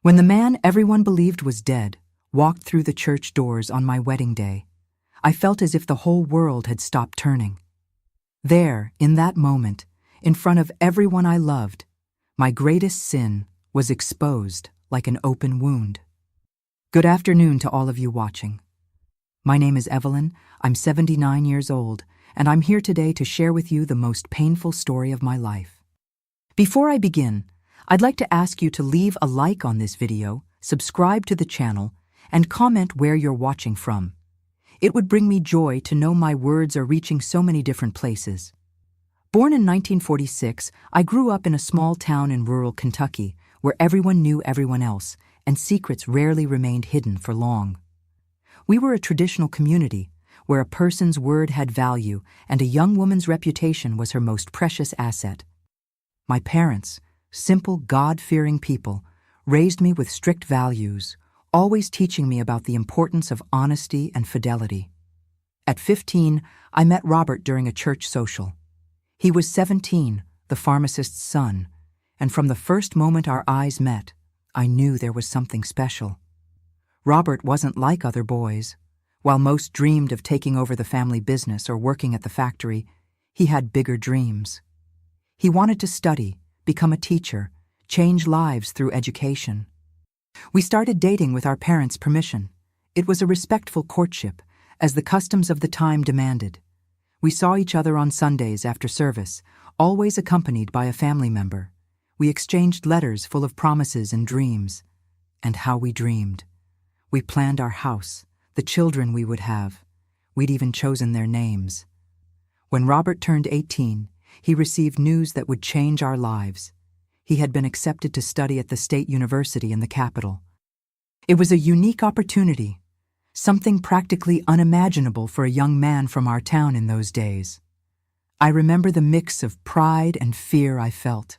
When the man everyone believed was dead walked through the church doors on my wedding day, I felt as if the whole world had stopped turning. There, in that moment, in front of everyone I loved, my greatest sin was exposed like an open wound. Good afternoon to all of you watching. My name is Evelyn, I'm 79 years old, and I'm here today to share with you the most painful story of my life. Before I begin, I'd like to ask you to leave a like on this video, subscribe to the channel, and comment where you're watching from. It would bring me joy to know my words are reaching so many different places. Born in 1946, I grew up in a small town in rural Kentucky where everyone knew everyone else, and secrets rarely remained hidden for long. We were a traditional community where a person's word had value and a young woman's reputation was her most precious asset. My parents, simple, God-fearing people, raised me with strict values, always teaching me about the importance of honesty and fidelity. At 15, I met Robert during a church social. He was 17, the pharmacist's son, and from the first moment our eyes met, I knew there was something special. Robert wasn't like other boys. While most dreamed of taking over the family business or working at the factory, he had bigger dreams. He wanted to study, become a teacher, change lives through education. We started dating with our parents' permission. It was a respectful courtship, as the customs of the time demanded. We saw each other on Sundays after service, always accompanied by a family member. We exchanged letters full of promises and dreams. And how we dreamed. We planned our house, the children we would have. We'd even chosen their names. When Robert turned 18, he received news that would change our lives. He had been accepted to study at the state university in the capital. It was a unique opportunity, something practically unimaginable for a young man from our town in those days. I remember the mix of pride and fear I felt.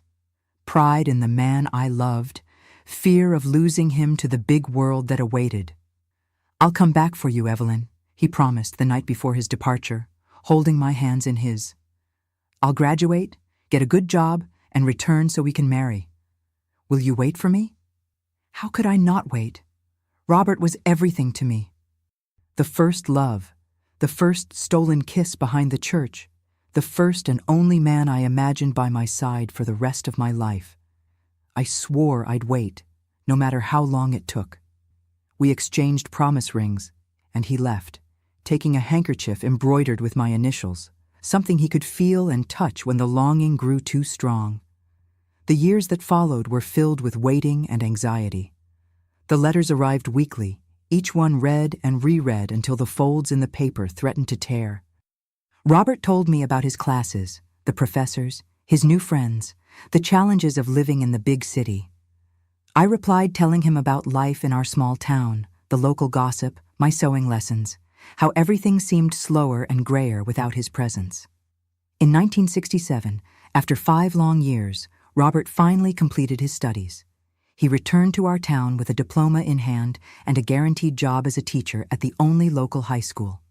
Pride in the man I loved, fear of losing him to the big world that awaited. "I'll come back for you, Evelyn," he promised the night before his departure, holding my hands in his. "I'll graduate, get a good job, and return so we can marry. Will you wait for me?" How could I not wait? Robert was everything to me. The first love, the first stolen kiss behind the church, the first and only man I imagined by my side for the rest of my life. I swore I'd wait, no matter how long it took. We exchanged promise rings, and he left, taking a handkerchief embroidered with my initials, something he could feel and touch when the longing grew too strong. The years that followed were filled with waiting and anxiety. The letters arrived weekly, each one read and reread until the folds in the paper threatened to tear. Robert told me about his classes, the professors, his new friends, the challenges of living in the big city. I replied telling him about life in our small town, the local gossip, my sewing lessons, how everything seemed slower and grayer without his presence. In 1967, after 5 long years, Robert finally completed his studies. He returned to our town with a diploma in hand and a guaranteed job as a teacher at the only local high school.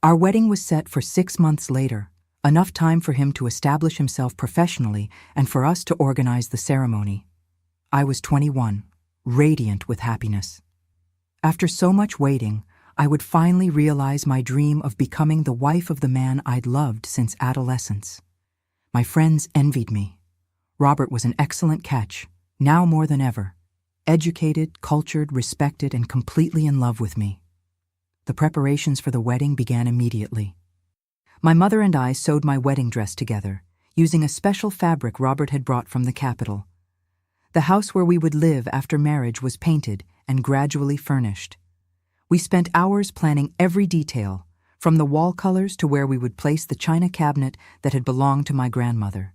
Our wedding was set for 6 months later, enough time for him to establish himself professionally and for us to organize the ceremony. I was 21, radiant with happiness. After so much waiting, I would finally realize my dream of becoming the wife of the man I'd loved since adolescence. My friends envied me. Robert was an excellent catch, now more than ever. Educated, cultured, respected, and completely in love with me. The preparations for the wedding began immediately. My mother and I sewed my wedding dress together, using a special fabric Robert had brought from the capital. The house where we would live after marriage was painted and gradually furnished. We spent hours planning every detail, from the wall colors to where we would place the china cabinet that had belonged to my grandmother.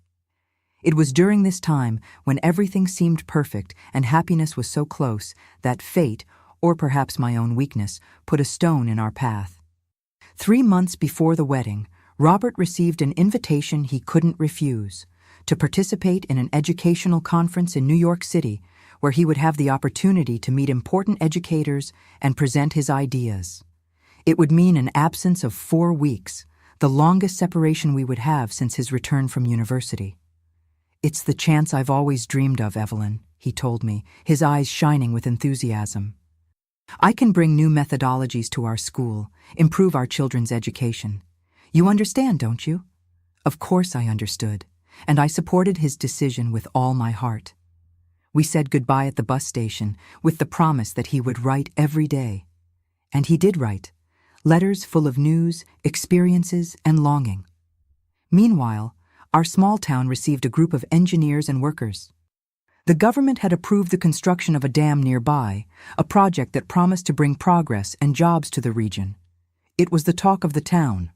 It was during this time when everything seemed perfect and happiness was so close that fate, or perhaps my own weakness, put a stone in our path. 3 months before the wedding, Robert received an invitation he couldn't refuse to participate in an educational conference in New York City where he would have the opportunity to meet important educators and present his ideas. It would mean an absence of 4 weeks, the longest separation we would have since his return from university. "It's the chance I've always dreamed of, Evelyn," he told me, his eyes shining with enthusiasm. "I can bring new methodologies to our school, improve our children's education. You understand, don't you?" Of course I understood, and I supported his decision with all my heart. We said goodbye at the bus station with the promise that he would write every day. And he did write, letters full of news, experiences, and longing. Meanwhile, our small town received a group of engineers and workers. The government had approved the construction of a dam nearby, a project that promised to bring progress and jobs to the region. It was the talk of the town.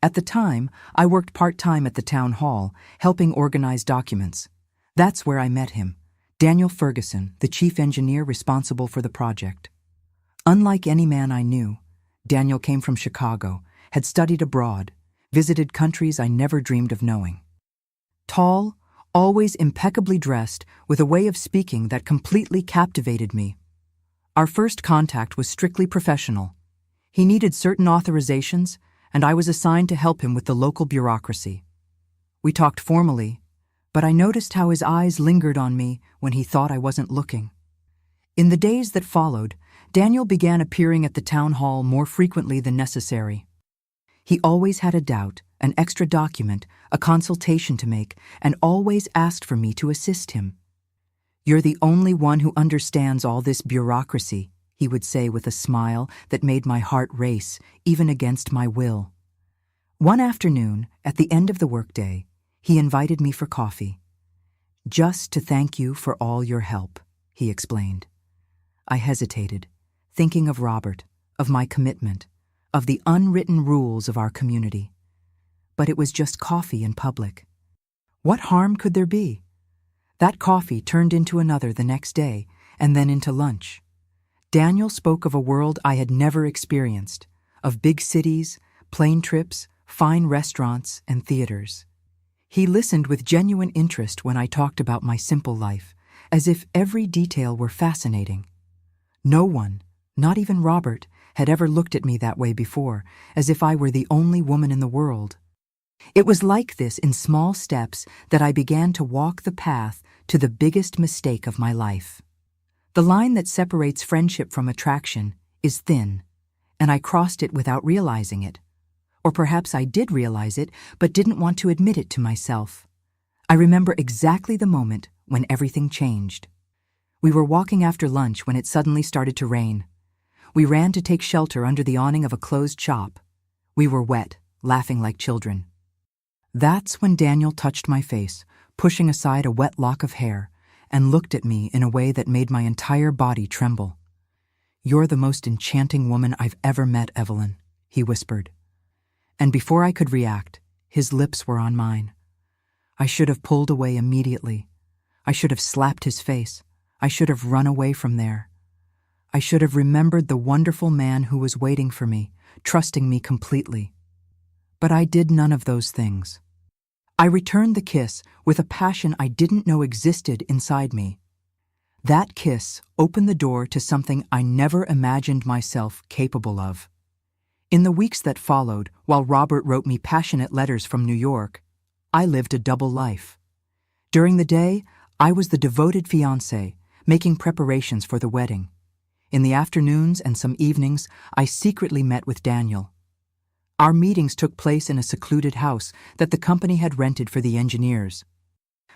At the time, I worked part-time at the town hall, helping organize documents. That's where I met him, Daniel Ferguson, the chief engineer responsible for the project. Unlike any man I knew, Daniel came from Chicago, had studied abroad, visited countries I never dreamed of knowing. Tall, always impeccably dressed, with a way of speaking that completely captivated me. Our first contact was strictly professional. He needed certain authorizations, and I was assigned to help him with the local bureaucracy. We talked formally, but I noticed how his eyes lingered on me when he thought I wasn't looking. In the days that followed, Daniel began appearing at the town hall more frequently than necessary. He always had a doubt, an extra document, a consultation to make, and always asked for me to assist him. "You're the only one who understands all this bureaucracy," he would say with a smile that made my heart race, even against my will. One afternoon, at the end of the workday, he invited me for coffee. "Just to thank you for all your help," he explained. I hesitated, thinking of Robert, of my commitment, of the unwritten rules of our community. But it was just coffee in public. What harm could there be? That coffee turned into another the next day, and then into lunch. Daniel spoke of a world I had never experienced, of big cities, plane trips, fine restaurants, and theaters. He listened with genuine interest when I talked about my simple life, as if every detail were fascinating. No one, not even Robert, had ever looked at me that way before, as if I were the only woman in the world. It was like this in small steps that I began to walk the path to the biggest mistake of my life. The line that separates friendship from attraction is thin, and I crossed it without realizing it. Or perhaps I did realize it, but didn't want to admit it to myself. I remember exactly the moment when everything changed. We were walking after lunch when it suddenly started to rain. We ran to take shelter under the awning of a closed shop. We were wet, laughing like children. That's when Daniel touched my face, pushing aside a wet lock of hair, and looked at me in a way that made my entire body tremble. "You're the most enchanting woman I've ever met, Evelyn," he whispered. And before I could react, his lips were on mine. I should have pulled away immediately. I should have slapped his face. I should have run away from there. I should have remembered the wonderful man who was waiting for me, trusting me completely. But I did none of those things. I returned the kiss with a passion I didn't know existed inside me. That kiss opened the door to something I never imagined myself capable of. In the weeks that followed, while Robert wrote me passionate letters from New York, I lived a double life. During the day, I was the devoted fiancé, making preparations for the wedding. In the afternoons and some evenings, I secretly met with Daniel. Our meetings took place in a secluded house that the company had rented for the engineers.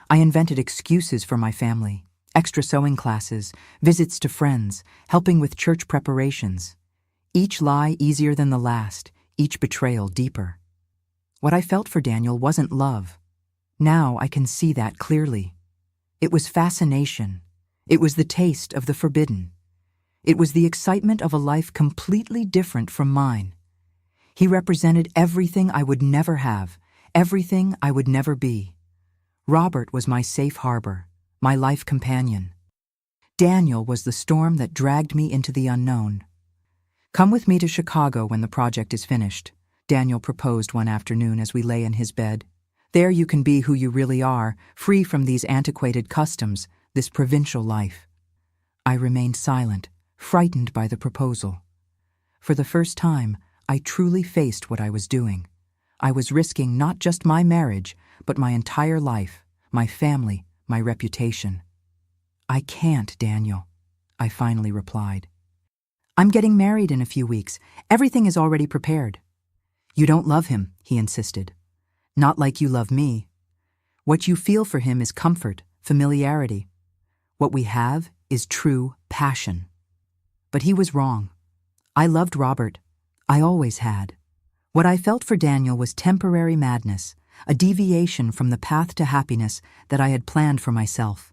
I invented excuses for my family, extra sewing classes, visits to friends, helping with church preparations. Each lie easier than the last, each betrayal deeper. What I felt for Daniel wasn't love. Now I can see that clearly. It was fascination. It was the taste of the forbidden. It was the excitement of a life completely different from mine. He represented everything I would never have, everything I would never be. Robert was my safe harbor, my life companion. Daniel was the storm that dragged me into the unknown. "Come with me to Chicago when the project is finished," Daniel proposed one afternoon as we lay in his bed. "There you can be who you really are, free from these antiquated customs, this provincial life." I remained silent, frightened by the proposal. For the first time, I truly faced what I was doing. I was risking not just my marriage, but my entire life, my family, my reputation. "I can't, Daniel," I finally replied. "I'm getting married in a few weeks. Everything is already prepared." "You don't love him," he insisted. "Not like you love me. What you feel for him is comfort, familiarity. What we have is true passion." But he was wrong. I loved Robert. I always had. What I felt for Daniel was temporary madness, a deviation from the path to happiness that I had planned for myself.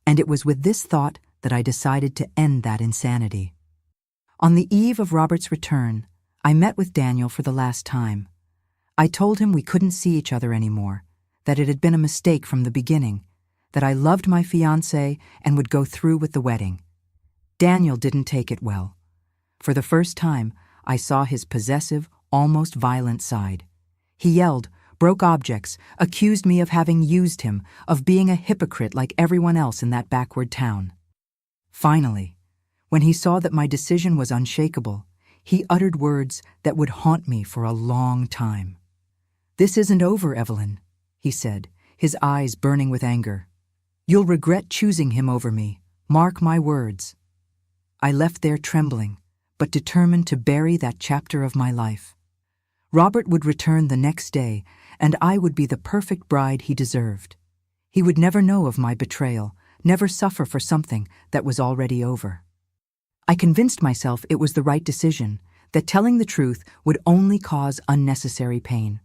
And it was with this thought that I decided to end that insanity. On the eve of Robert's return, I met with Daniel for the last time. I told him we couldn't see each other anymore, that it had been a mistake from the beginning, that I loved my fiancée and would go through with the wedding. Daniel didn't take it well. For the first time, I saw his possessive, almost violent side. He yelled, broke objects, accused me of having used him, of being a hypocrite like everyone else in that backward town. Finally, when he saw that my decision was unshakable, he uttered words that would haunt me for a long time. "This isn't over, Evelyn," he said, his eyes burning with anger. "You'll regret choosing him over me. Mark my words." I left there trembling, but determined to bury that chapter of my life. Robert would return the next day, and I would be the perfect bride he deserved. He would never know of my betrayal, never suffer for something that was already over. I convinced myself it was the right decision, that telling the truth would only cause unnecessary pain.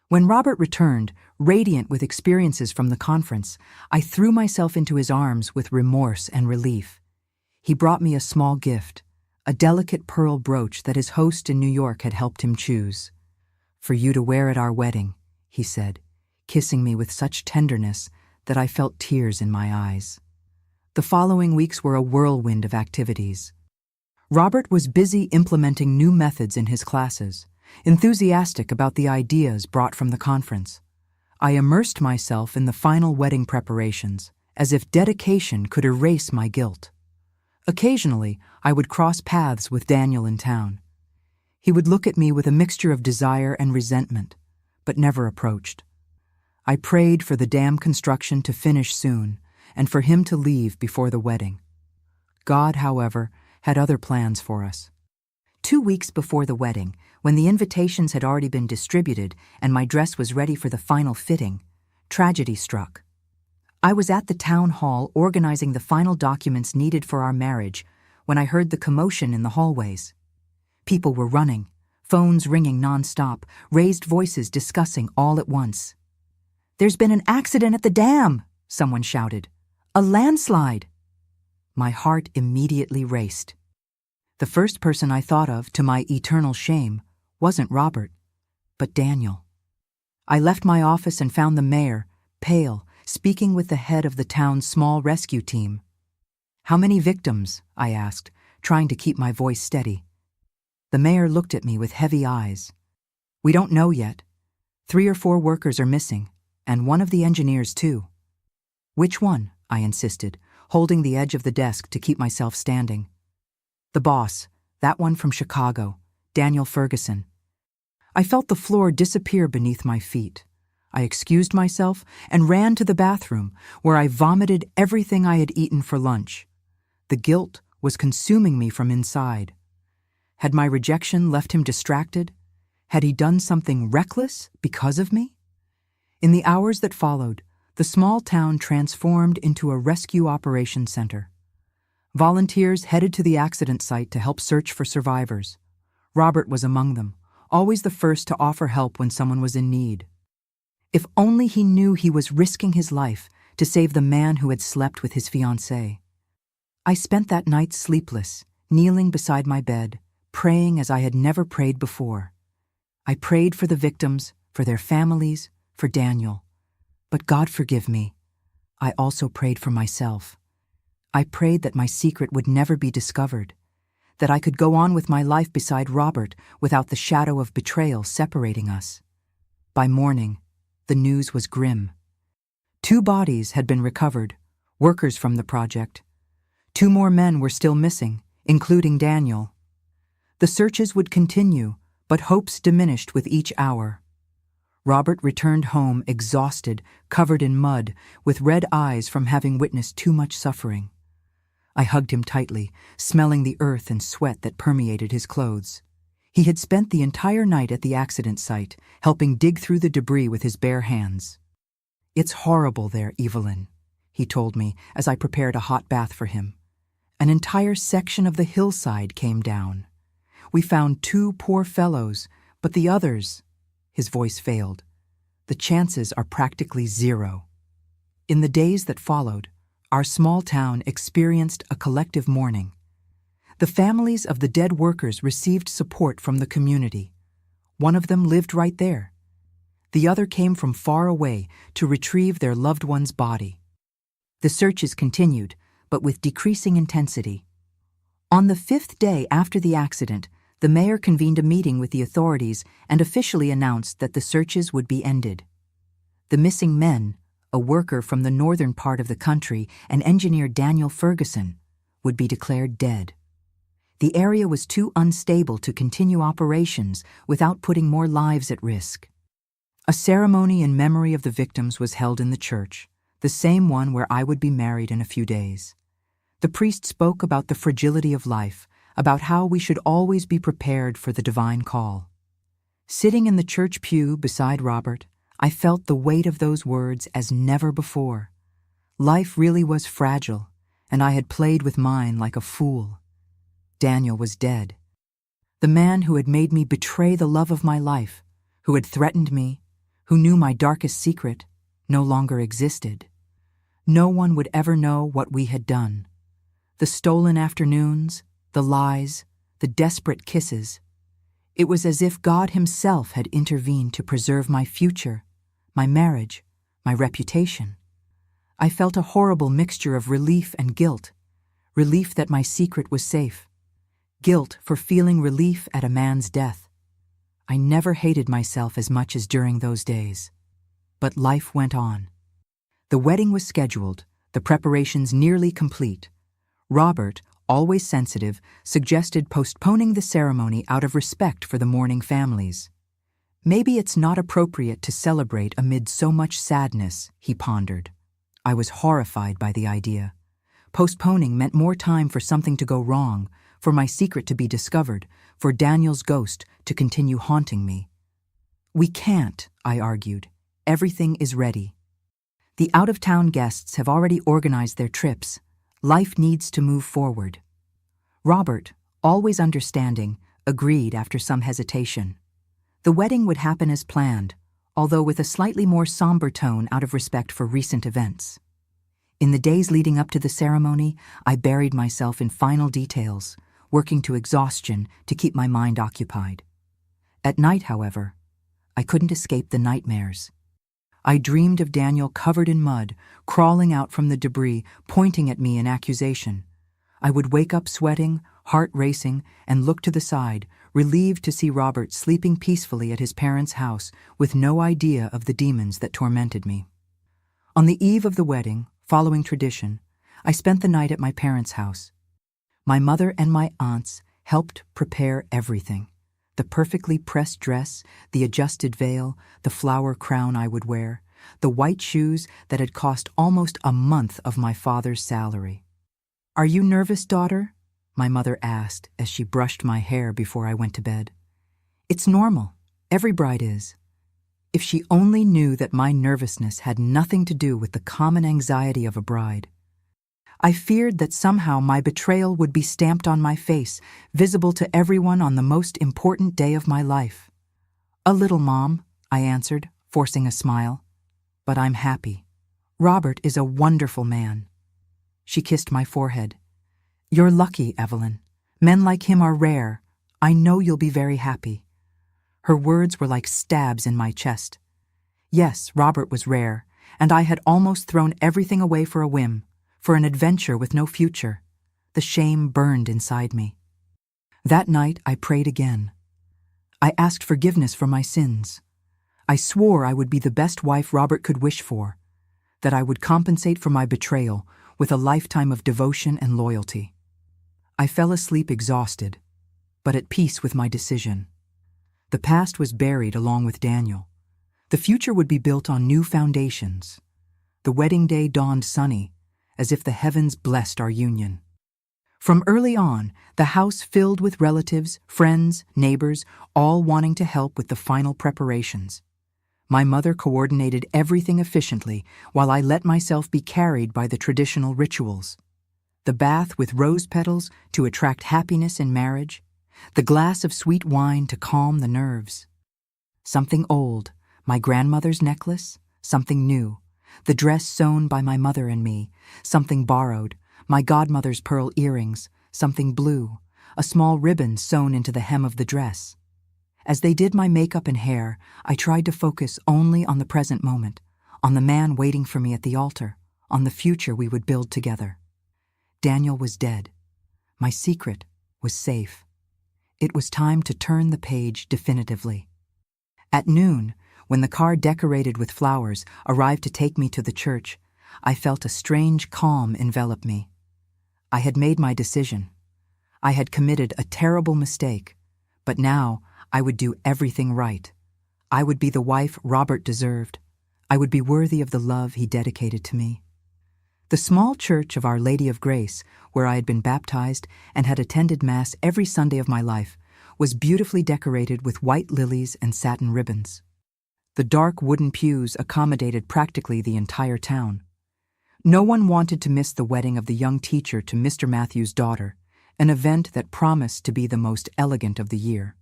When Robert returned, radiant with experiences from the conference, I threw myself into his arms with remorse and relief. He brought me a small gift, a delicate pearl brooch that his host in New York had helped him choose. "For you to wear at our wedding," he said, kissing me with such tenderness that I felt tears in my eyes. The following weeks were a whirlwind of activities. Robert was busy implementing new methods in his classes, enthusiastic about the ideas brought from the conference. I immersed myself in the final wedding preparations, as if dedication could erase my guilt. Occasionally, I would cross paths with Daniel in town. He would look at me with a mixture of desire and resentment, but never approached. I prayed for the dam construction to finish soon, and for him to leave before the wedding. God, however, had other plans for us. 2 weeks before the wedding, when the invitations had already been distributed and my dress was ready for the final fitting, tragedy struck. I was at the town hall organizing the final documents needed for our marriage when I heard the commotion in the hallways. People were running, phones ringing nonstop, raised voices discussing all at once. "There's been an accident at the dam," someone shouted. "A landslide." My heart immediately raced. The first person I thought of, to my eternal shame, wasn't Robert, but Daniel. I left my office and found the mayor, pale, speaking with the head of the town's small rescue team. "How many victims?" I asked, trying to keep my voice steady. The mayor looked at me with heavy eyes. "We don't know yet. 3 or 4 workers are missing, and one of the engineers too." "Which one?" I insisted, holding the edge of the desk to keep myself standing. "The boss, that one from Chicago, Daniel Ferguson." I felt the floor disappear beneath my feet. I excused myself and ran to the bathroom, where I vomited everything I had eaten for lunch. The guilt was consuming me from inside. Had my rejection left him distracted? Had he done something reckless because of me? In the hours that followed, the small town transformed into a rescue operations center. Volunteers headed to the accident site to help search for survivors. Robert was among them, always the first to offer help when someone was in need. If only he knew he was risking his life to save the man who had slept with his fiancée. I spent that night sleepless, kneeling beside my bed, praying as I had never prayed before. I prayed for the victims, for their families, for Daniel. But God forgive me, I also prayed for myself. I prayed that my secret would never be discovered, that I could go on with my life beside Robert without the shadow of betrayal separating us. By morning, the news was grim. 2 bodies had been recovered, workers from the project. 2 more men were still missing, including Daniel. The searches would continue, but hopes diminished with each hour. Robert returned home exhausted, covered in mud, with red eyes from having witnessed too much suffering. I hugged him tightly, smelling the earth and sweat that permeated his clothes. He had spent the entire night at the accident site, helping dig through the debris with his bare hands. "It's horrible there, Evelyn," he told me as I prepared a hot bath for him. "An entire section of the hillside came down. We found 2 poor fellows, but the others—" His voice failed. "The chances are practically 0. In the days that followed, our small town experienced a collective mourning. The families of the dead workers received support from the community. One of them lived right there. The other came from far away to retrieve their loved one's body. The searches continued, but with decreasing intensity. On the 5th day after the accident, the mayor convened a meeting with the authorities and officially announced that the searches would be ended. The missing men, a worker from the northern part of the country and engineer Daniel Ferguson, would be declared dead. The area was too unstable to continue operations without putting more lives at risk. A ceremony in memory of the victims was held in the church, the same one where I would be married in a few days. The priest spoke about the fragility of life, about how we should always be prepared for the divine call. Sitting in the church pew beside Robert, I felt the weight of those words as never before. Life really was fragile, and I had played with mine like a fool. Daniel was dead. The man who had made me betray the love of my life, who had threatened me, who knew my darkest secret, no longer existed. No one would ever know what we had done. The stolen afternoons, the lies, the desperate kisses. It was as if God himself had intervened to preserve my future, my marriage, my reputation. I felt a horrible mixture of relief and guilt. Relief that my secret was safe. Guilt for feeling relief at a man's death. I never hated myself as much as during those days. But life went on. The wedding was scheduled, the preparations nearly complete. Robert, always sensitive, suggested postponing the ceremony out of respect for the mourning families. "Maybe it's not appropriate to celebrate amid so much sadness," he pondered. I was horrified by the idea. Postponing meant more time for something to go wrong, for my secret to be discovered, for Daniel's ghost to continue haunting me. "We can't," I argued. "Everything is ready. The out-of-town guests have already organized their trips. Life needs to move forward." Robert, always understanding, agreed after some hesitation. The wedding would happen as planned, although with a slightly more somber tone out of respect for recent events. In the days leading up to the ceremony, I buried myself in final details, working to exhaustion to keep my mind occupied. At night, however, I couldn't escape the nightmares. I dreamed of Daniel covered in mud, crawling out from the debris, pointing at me in accusation. I would wake up sweating, heart racing, and look to the side, relieved to see Robert sleeping peacefully at his parents' house with no idea of the demons that tormented me. On the eve of the wedding, following tradition, I spent the night at my parents' house. My mother and my aunts helped prepare everything: the perfectly pressed dress, the adjusted veil, the flower crown I would wear, the white shoes that had cost almost a month of my father's salary. "Are you nervous, daughter?" my mother asked as she brushed my hair before I went to bed. "It's normal. Every bride is." If she only knew that my nervousness had nothing to do with the common anxiety of a bride. I feared that somehow my betrayal would be stamped on my face, visible to everyone on the most important day of my life. "A little, Mom," I answered, forcing a smile. "But I'm happy. Robert is a wonderful man." She kissed my forehead. "You're lucky, Evelyn. Men like him are rare. I know you'll be very happy." Her words were like stabs in my chest. Yes, Robert was rare, and I had almost thrown everything away for a whim, for an adventure with no future. The shame burned inside me. That night I prayed again. I asked forgiveness for my sins. I swore I would be the best wife Robert could wish for, that I would compensate for my betrayal with a lifetime of devotion and loyalty. I fell asleep exhausted, but at peace with my decision. The past was buried along with Daniel. The future would be built on new foundations. The wedding day dawned sunny, as if the heavens blessed our union. From early on, the house filled with relatives, friends, neighbors, all wanting to help with the final preparations. My mother coordinated everything efficiently while I let myself be carried by the traditional rituals. The bath with rose petals to attract happiness in marriage, the glass of sweet wine to calm the nerves. Something old, my grandmother's necklace, something new, the dress sewn by my mother and me, something borrowed, my godmother's pearl earrings, something blue, a small ribbon sewn into the hem of the dress. As they did my makeup and hair, I tried to focus only on the present moment, on the man waiting for me at the altar, on the future we would build together. Daniel was dead. My secret was safe. It was time to turn the page definitively. At noon, when the car decorated with flowers arrived to take me to the church, I felt a strange calm envelop me. I had made my decision. I had committed a terrible mistake, but now I would do everything right. I would be the wife Robert deserved. I would be worthy of the love he dedicated to me. The small church of Our Lady of Grace, where I had been baptized and had attended Mass every Sunday of my life, was beautifully decorated with white lilies and satin ribbons. The dark wooden pews accommodated practically the entire town. No one wanted to miss the wedding of the young teacher to Mr. Matthew's daughter, an event that promised to be the most elegant of the year.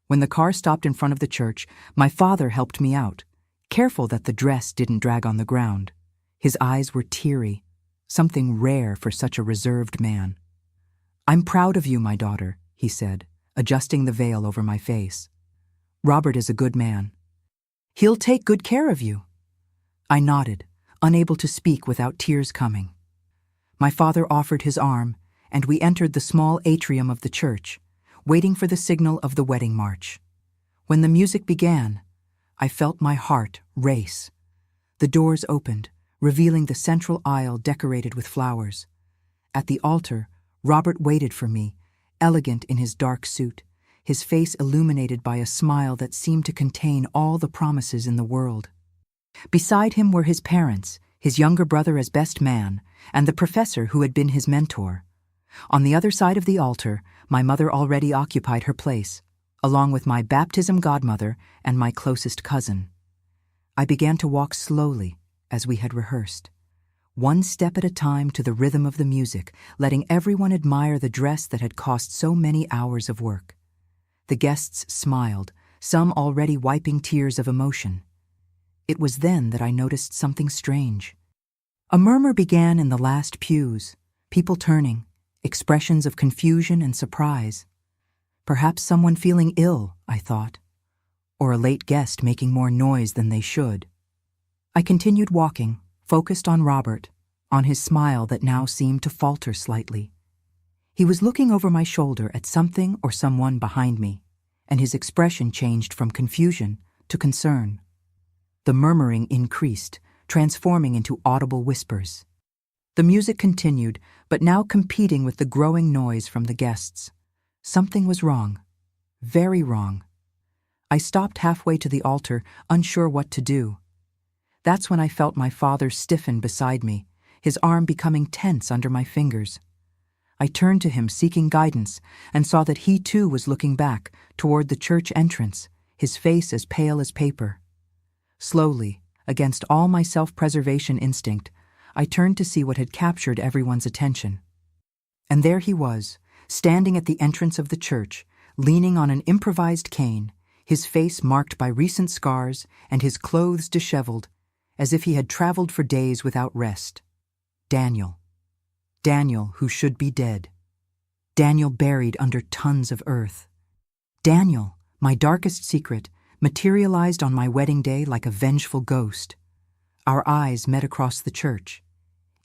When the car stopped in front of the church, my father helped me out, careful that the dress didn't drag on the ground. His eyes were teary, something rare for such a reserved man. "I'm proud of you, my daughter," he said, adjusting the veil over my face. "Robert is a good man. He'll take good care of you." I nodded, unable to speak without tears coming. My father offered his arm, and we entered the small atrium of the church, waiting for the signal of the wedding march. When the music began, I felt my heart race. The doors opened, revealing the central aisle decorated with flowers. At the altar, Robert waited for me, elegant in his dark suit, his face illuminated by a smile that seemed to contain all the promises in the world. Beside him were his parents, his younger brother as best man, and the professor who had been his mentor. On the other side of the altar, my mother already occupied her place, along with my baptism godmother and my closest cousin. I began to walk slowly, as we had rehearsed, one step at a time to the rhythm of the music, letting everyone admire the dress that had cost so many hours of work. The guests smiled, some already wiping tears of emotion. It was then that I noticed something strange. A murmur began in the last pews, people turning, expressions of confusion and surprise. Perhaps someone feeling ill, I thought, or a late guest making more noise than they should. I continued walking, focused on Robert, on his smile that now seemed to falter slightly. He was looking over my shoulder at something or someone behind me, and his expression changed from confusion to concern. The murmuring increased, transforming into audible whispers. The music continued, but now competing with the growing noise from the guests. Something was wrong, very wrong. I stopped halfway to the altar, unsure what to do. That's when I felt my father stiffen beside me, his arm becoming tense under my fingers. I turned to him seeking guidance and saw that he too was looking back toward the church entrance, his face as pale as paper. Slowly, against all my self-preservation instinct, I turned to see what had captured everyone's attention. And there he was, standing at the entrance of the church, leaning on an improvised cane, his face marked by recent scars and his clothes disheveled, as if he had traveled for days without rest. Daniel. Daniel, who should be dead. Daniel buried under tons of earth. Daniel, my darkest secret, materialized on my wedding day like a vengeful ghost. Our eyes met across the church.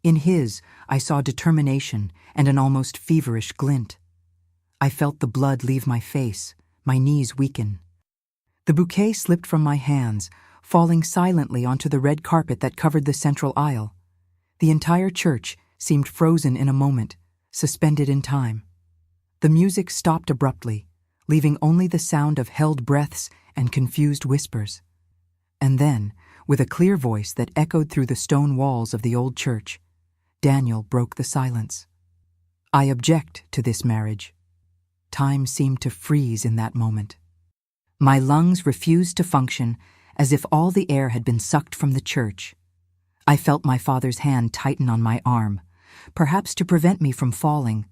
In his, I saw determination and an almost feverish glint. I felt the blood leave my face, my knees weaken. The bouquet slipped from my hands, falling silently onto the red carpet that covered the central aisle. The entire church seemed frozen in a moment, suspended in time. The music stopped abruptly, leaving only the sound of held breaths and confused whispers. And then, with a clear voice that echoed through the stone walls of the old church, Daniel broke the silence. "I object to this marriage." Time seemed to freeze in that moment. My lungs refused to function, as if all the air had been sucked from the church. I felt my father's hand tighten on my arm, perhaps to prevent me from falling,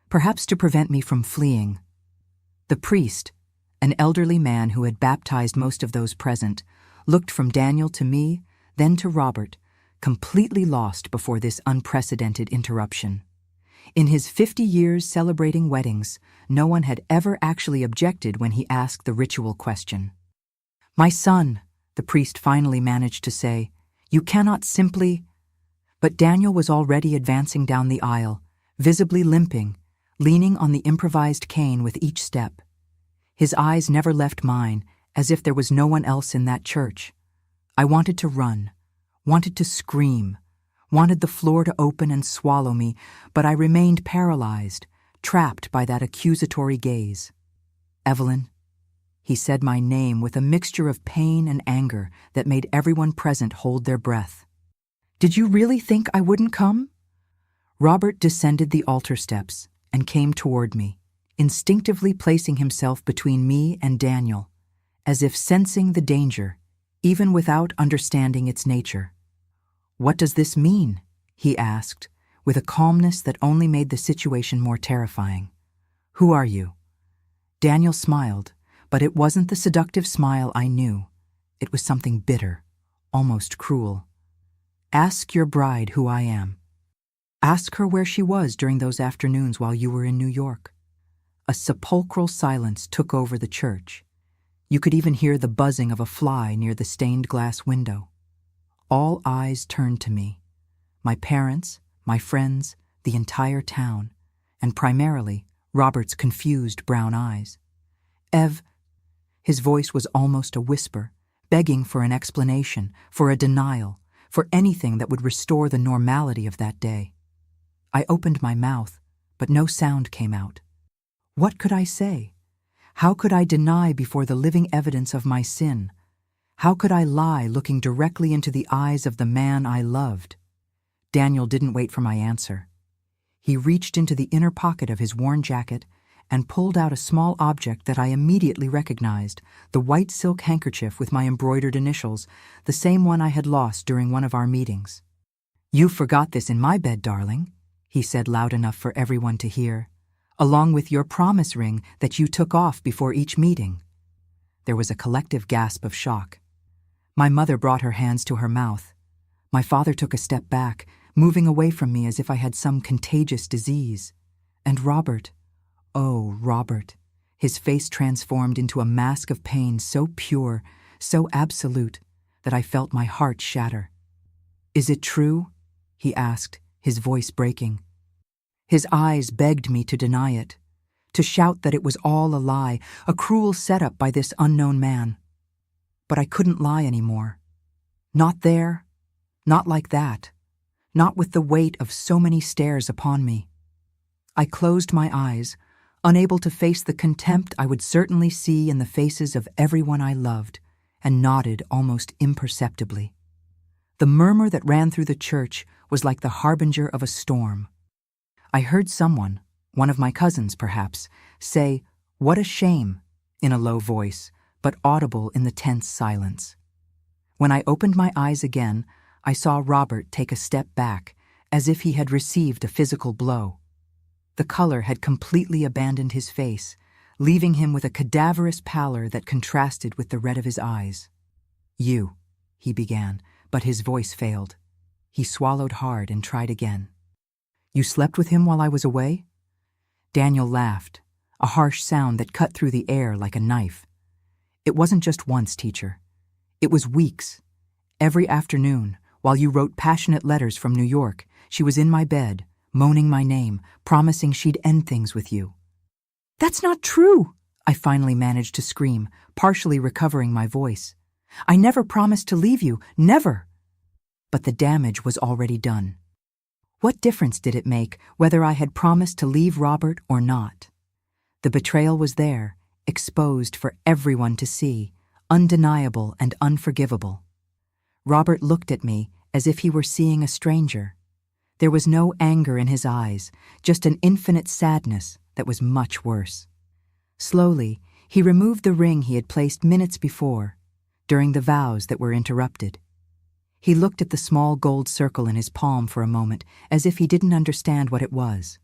perhaps to prevent me from fleeing. The priest, an elderly man who had baptized most of those present, looked from Daniel to me, then to Robert, completely lost before this unprecedented interruption. In his 50 years celebrating weddings, no one had ever actually objected when he asked the ritual question. "My son," the priest finally managed to say, "you cannot simply—" But Daniel was already advancing down the aisle, visibly limping, leaning on the improvised cane with each step. His eyes never left mine, as if there was no one else in that church. I wanted to run, wanted to scream, wanted the floor to open and swallow me, but I remained paralyzed, trapped by that accusatory gaze. "Evelyn," he said my name with a mixture of pain and anger that made everyone present hold their breath. "Did you really think I wouldn't come?" Robert descended the altar steps and came toward me, instinctively placing himself between me and Daniel, as if sensing the danger, even without understanding its nature. "What does this mean?" he asked, with a calmness that only made the situation more terrifying. "Who are you?" Daniel smiled, but it wasn't the seductive smile I knew. It was something bitter, almost cruel. "Ask your bride who I am. Ask her where she was during those afternoons while you were in New York." A sepulchral silence took over the church. You could even hear the buzzing of a fly near the stained glass window. All eyes turned to me. My parents, my friends, the entire town, and primarily Robert's confused brown eyes. "Ev," his voice was almost a whisper, begging for an explanation, for a denial, for anything that would restore the normality of that day. I opened my mouth, but no sound came out. What could I say? How could I deny before the living evidence of my sin? How could I lie looking directly into the eyes of the man I loved? Daniel didn't wait for my answer. He reached into the inner pocket of his worn jacket and pulled out a small object that I immediately recognized, the white silk handkerchief with my embroidered initials, the same one I had lost during one of our meetings. "You forgot this in my bed, darling," he said loud enough for everyone to hear, "along with your promise ring that you took off before each meeting." There was a collective gasp of shock. My mother brought her hands to her mouth. My father took a step back, moving away from me as if I had some contagious disease. And Robert, oh, Robert, his face transformed into a mask of pain so pure, so absolute, that I felt my heart shatter. "Is it true?" he asked, his voice breaking. His eyes begged me to deny it, to shout that it was all a lie, a cruel setup by this unknown man. But I couldn't lie anymore. Not there, not like that, not with the weight of so many stares upon me. I closed my eyes, unable to face the contempt I would certainly see in the faces of everyone I loved, and nodded almost imperceptibly. The murmur that ran through the church was like the harbinger of a storm. I heard someone, one of my cousins perhaps, say, "What a shame," in a low voice, but audible in the tense silence. When I opened my eyes again, I saw Robert take a step back, as if he had received a physical blow. The color had completely abandoned his face, leaving him with a cadaverous pallor that contrasted with the red of his eyes. "You," he began, but his voice failed. He swallowed hard and tried again. "You slept with him while I was away?" Daniel laughed, a harsh sound that cut through the air like a knife. "It wasn't just once, teacher. It was weeks. Every afternoon, while you wrote passionate letters from New York, she was in my bed, moaning my name, promising she'd end things with you." "That's not true," I finally managed to scream, partially recovering my voice. "I never promised to leave you, never." But the damage was already done. What difference did it make whether I had promised to leave Robert or not? The betrayal was there, exposed for everyone to see, undeniable and unforgivable. Robert looked at me as if he were seeing a stranger. There was no anger in his eyes, just an infinite sadness that was much worse. Slowly, he removed the ring he had placed minutes before, during the vows that were interrupted. He looked at the small gold circle in his palm for a moment, as if he didn't understand what it was.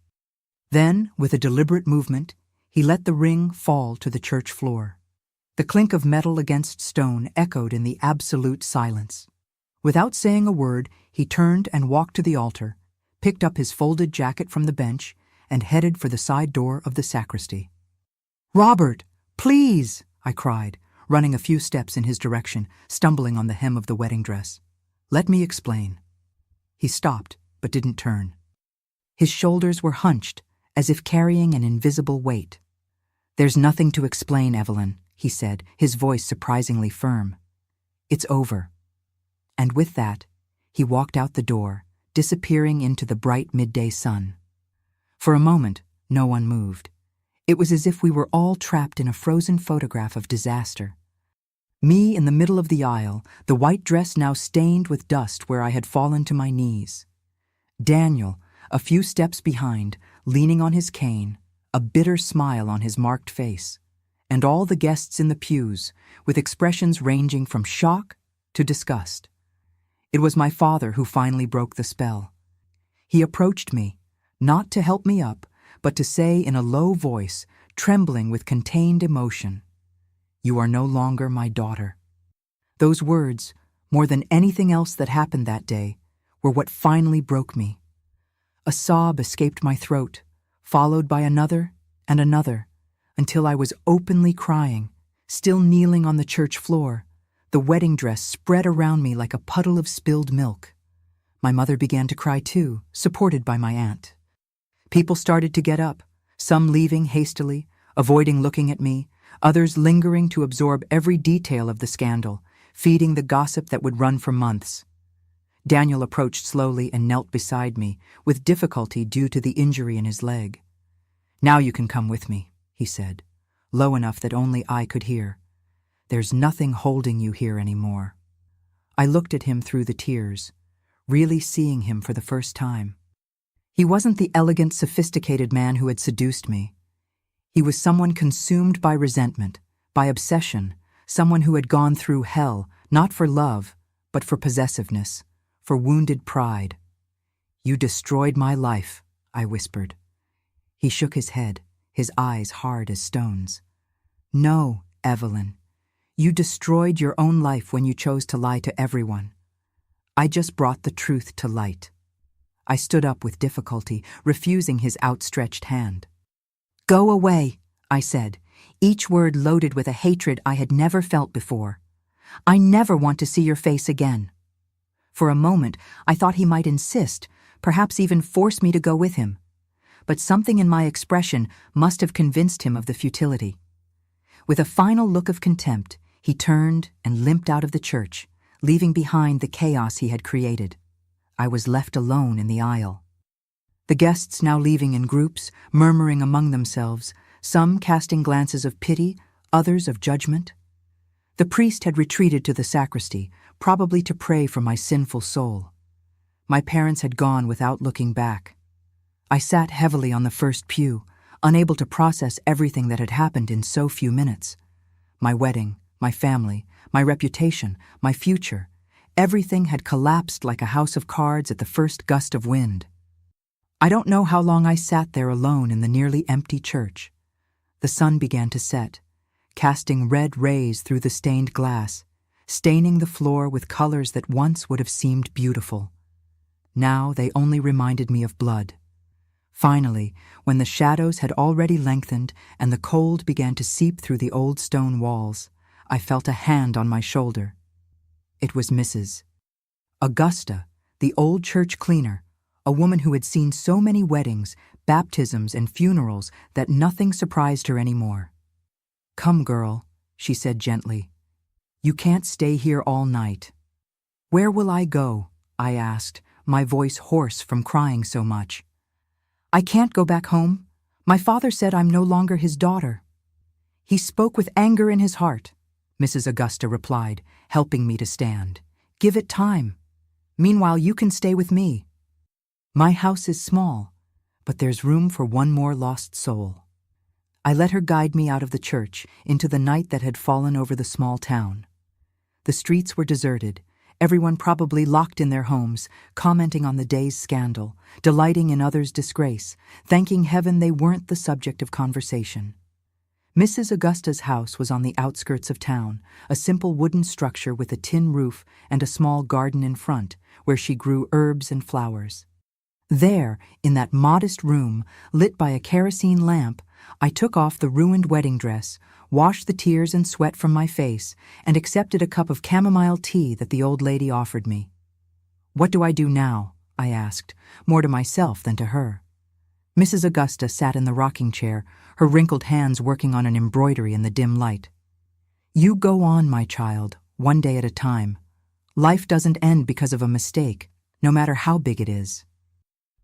Then, with a deliberate movement, he let the ring fall to the church floor. The clink of metal against stone echoed in the absolute silence. Without saying a word, he turned and walked to the altar, picked up his folded jacket from the bench, and headed for the side door of the sacristy. "Robert, please!" I cried, running a few steps in his direction, stumbling on the hem of the wedding dress. "Let me explain." He stopped, but didn't turn. His shoulders were hunched, as if carrying an invisible weight. "There's nothing to explain, Evelyn," he said, his voice surprisingly firm. "It's over." And with that, he walked out the door, disappearing into the bright midday sun. For a moment, no one moved. It was as if we were all trapped in a frozen photograph of disaster. Me in the middle of the aisle, the white dress now stained with dust where I had fallen to my knees. Daniel, a few steps behind, leaning on his cane, a bitter smile on his marked face, and all the guests in the pews, with expressions ranging from shock to disgust. It was my father who finally broke the spell. He approached me, not to help me up, but to say in a low voice, trembling with contained emotion, "You are no longer my daughter." Those words, more than anything else that happened that day, were what finally broke me. A sob escaped my throat, followed by another and another, until I was openly crying, still kneeling on the church floor, the wedding dress spread around me like a puddle of spilled milk. My mother began to cry too, supported by my aunt. People started to get up, some leaving hastily, avoiding looking at me, others lingering to absorb every detail of the scandal, feeding the gossip that would run for months. Daniel approached slowly and knelt beside me, with difficulty due to the injury in his leg. "Now you can come with me," he said, low enough that only I could hear. "There's nothing holding you here anymore." I looked at him through the tears, really seeing him for the first time. He wasn't the elegant, sophisticated man who had seduced me. He was someone consumed by resentment, by obsession, someone who had gone through hell, not for love, but for possessiveness, for wounded pride. "You destroyed my life," I whispered. He shook his head, his eyes hard as stones. "No, Evelyn. You destroyed your own life when you chose to lie to everyone. I just brought the truth to light." I stood up with difficulty, refusing his outstretched hand. "Go away," I said, each word loaded with a hatred I had never felt before. "I never want to see your face again." For a moment, I thought he might insist, perhaps even force me to go with him. But something in my expression must have convinced him of the futility. With a final look of contempt, he turned and limped out of the church, leaving behind the chaos he had created. I was left alone in the aisle. The guests now leaving in groups, murmuring among themselves, some casting glances of pity, others of judgment. The priest had retreated to the sacristy, probably to pray for my sinful soul. My parents had gone without looking back. I sat heavily on the first pew, unable to process everything that had happened in so few minutes. My wedding, my family, my reputation, my future, everything had collapsed like a house of cards at the first gust of wind. I don't know how long I sat there alone in the nearly empty church. The sun began to set, casting red rays through the stained glass, staining the floor with colors that once would have seemed beautiful. Now they only reminded me of blood. Finally, when the shadows had already lengthened and the cold began to seep through the old stone walls, I felt a hand on my shoulder. It was Mrs. Augusta, the old church cleaner, a woman who had seen so many weddings, baptisms, and funerals that nothing surprised her anymore. "Come, girl," she said gently. "You can't stay here all night." "Where will I go?" I asked, my voice hoarse from crying so much. "I can't go back home. My father said I'm no longer his daughter." "He spoke with anger in his heart," Mrs. Augusta replied, helping me to stand. Give it time. Meanwhile, you can stay with me. My house is small, but there's room for one more lost soul. I let her guide me out of the church into the night that had fallen over the small town. The streets were deserted, everyone probably locked in their homes, commenting on the day's scandal, delighting in others' disgrace, thanking heaven they weren't the subject of conversation. Mrs. Augusta's house was on the outskirts of town, a simple wooden structure with a tin roof and a small garden in front, where she grew herbs and flowers. There, in that modest room, lit by a kerosene lamp, I took off the ruined wedding dress, washed the tears and sweat from my face, and accepted a cup of chamomile tea that the old lady offered me. "What do I do now?" I asked, more to myself than to her. Mrs. Augusta sat in the rocking chair, her wrinkled hands working on an embroidery in the dim light. "You go on, my child, one day at a time. Life doesn't end because of a mistake, no matter how big it is."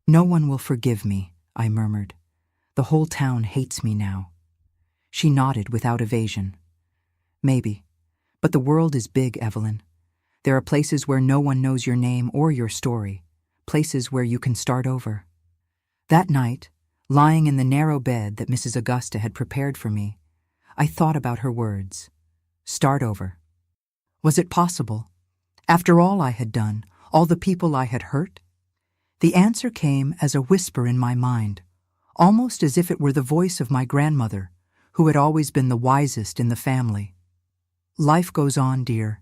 "No one will forgive me," I murmured. "The whole town hates me now." She nodded without evasion. "Maybe. But the world is big, Evelyn. There are places where no one knows your name or your story, places where you can start over." That night, lying in the narrow bed that Mrs. Augusta had prepared for me, I thought about her words. Start over. Was it possible? After all I had done, all the people I had hurt? The answer came as a whisper in my mind, almost as if it were the voice of my grandmother, who had always been the wisest in the family. Life goes on, dear.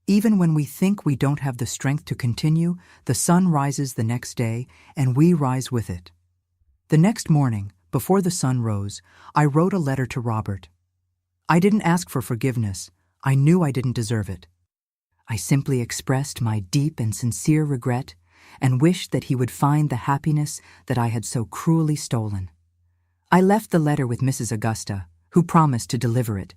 Even when we think we don't have the strength to continue, the sun rises the next day, and we rise with it. The next morning, before the sun rose, I wrote a letter to Robert. I didn't ask for forgiveness. I knew I didn't deserve it. I simply expressed my deep and sincere regret and wished that he would find the happiness that I had so cruelly stolen. I left the letter with Mrs. Augusta, who promised to deliver it.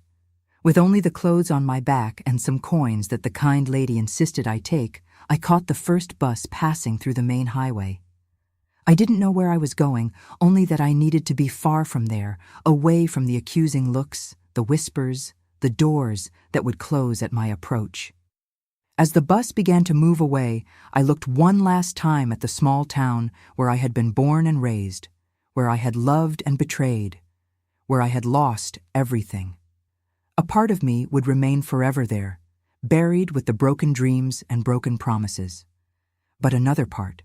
With only the clothes on my back and some coins that the kind lady insisted I take, I caught the first bus passing through the main highway. I didn't know where I was going, only that I needed to be far from there, away from the accusing looks, the whispers, the doors that would close at my approach. As the bus began to move away, I looked one last time at the small town where I had been born and raised, where I had loved and betrayed, where I had lost everything. A part of me would remain forever there, buried with the broken dreams and broken promises. But another part,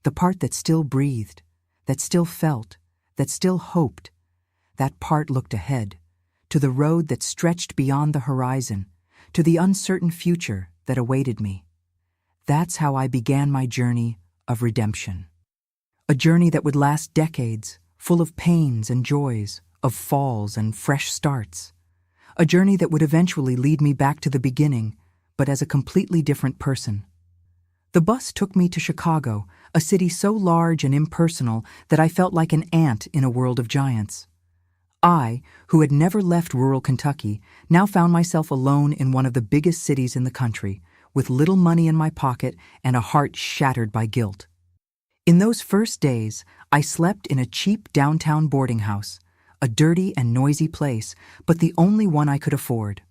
the part that still breathed, that still felt, that still hoped, that part looked ahead, to the road that stretched beyond the horizon, to the uncertain future that awaited me. That's how I began my journey of redemption. A journey that would last decades, full of pains and joys, of falls and fresh starts. A journey that would eventually lead me back to the beginning, but as a completely different person. The bus took me to Chicago, a city so large and impersonal that I felt like an ant in a world of giants. I, who had never left rural Kentucky, now found myself alone in one of the biggest cities in the country, with little money in my pocket and a heart shattered by guilt. In those first days, I slept in a cheap downtown boarding house, a dirty and noisy place, but the only one I could afford.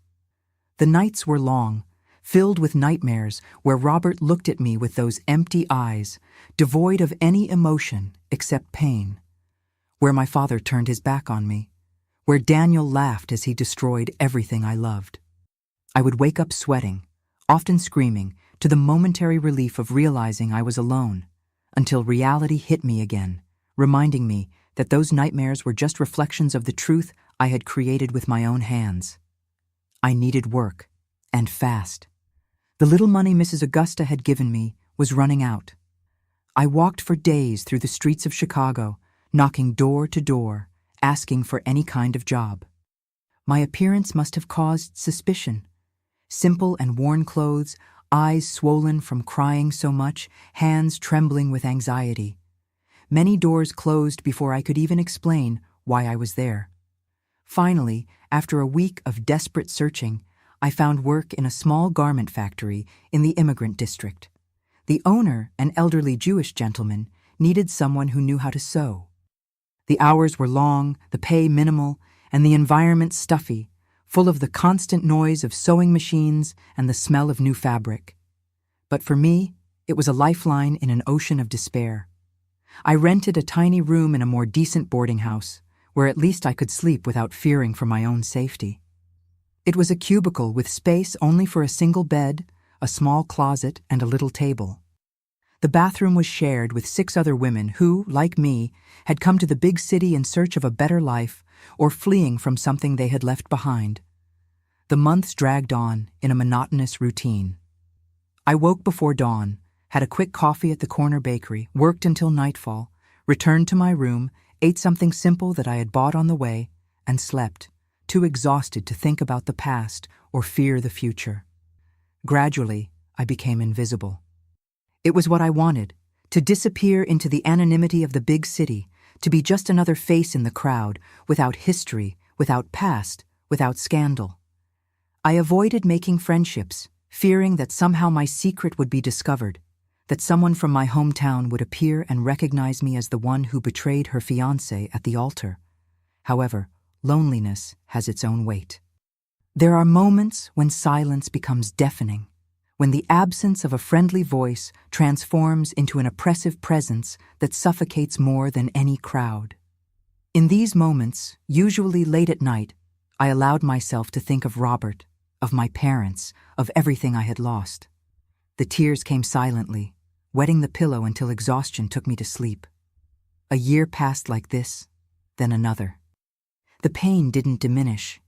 The nights were long, filled with nightmares where Robert looked at me with those empty eyes, devoid of any emotion except pain. Where my father turned his back on me. Where Daniel laughed as he destroyed everything I loved. I would wake up sweating, often screaming, to the momentary relief of realizing I was alone, until reality hit me again, reminding me that those nightmares were just reflections of the truth I had created with my own hands. I needed work, and fast. The little money Mrs. Augusta had given me was running out. I walked for days through the streets of Chicago, knocking door to door, asking for any kind of job. My appearance must have caused suspicion. Simple and worn clothes, eyes swollen from crying so much, hands trembling with anxiety. Many doors closed before I could even explain why I was there. Finally, after a week of desperate searching, I found work in a small garment factory in the immigrant district. The owner, an elderly Jewish gentleman, needed someone who knew how to sew. The hours were long, the pay minimal, and the environment stuffy, full of the constant noise of sewing machines and the smell of new fabric. But for me, it was a lifeline in an ocean of despair. I rented a tiny room in a more decent boarding house, where at least I could sleep without fearing for my own safety. It was a cubicle with space only for a single bed, a small closet, and a little table. The bathroom was shared with 6 other women who, like me, had come to the big city in search of a better life or fleeing from something they had left behind. The months dragged on in a monotonous routine. I woke before dawn, had a quick coffee at the corner bakery, worked until nightfall, returned to my room, ate something simple that I had bought on the way, and slept, too exhausted to think about the past or fear the future. Gradually, I became invisible. It was what I wanted, to disappear into the anonymity of the big city, to be just another face in the crowd, without history, without past, without scandal. I avoided making friendships, fearing that somehow my secret would be discovered, that someone from my hometown would appear and recognize me as the one who betrayed her fiancé at the altar. However, loneliness has its own weight. There are moments when silence becomes deafening, when the absence of a friendly voice transforms into an oppressive presence that suffocates more than any crowd. In these moments, usually late at night, I allowed myself to think of Robert, of my parents, of everything I had lost. The tears came silently, wetting the pillow until exhaustion took me to sleep. A year passed like this, then another. The pain didn't diminish.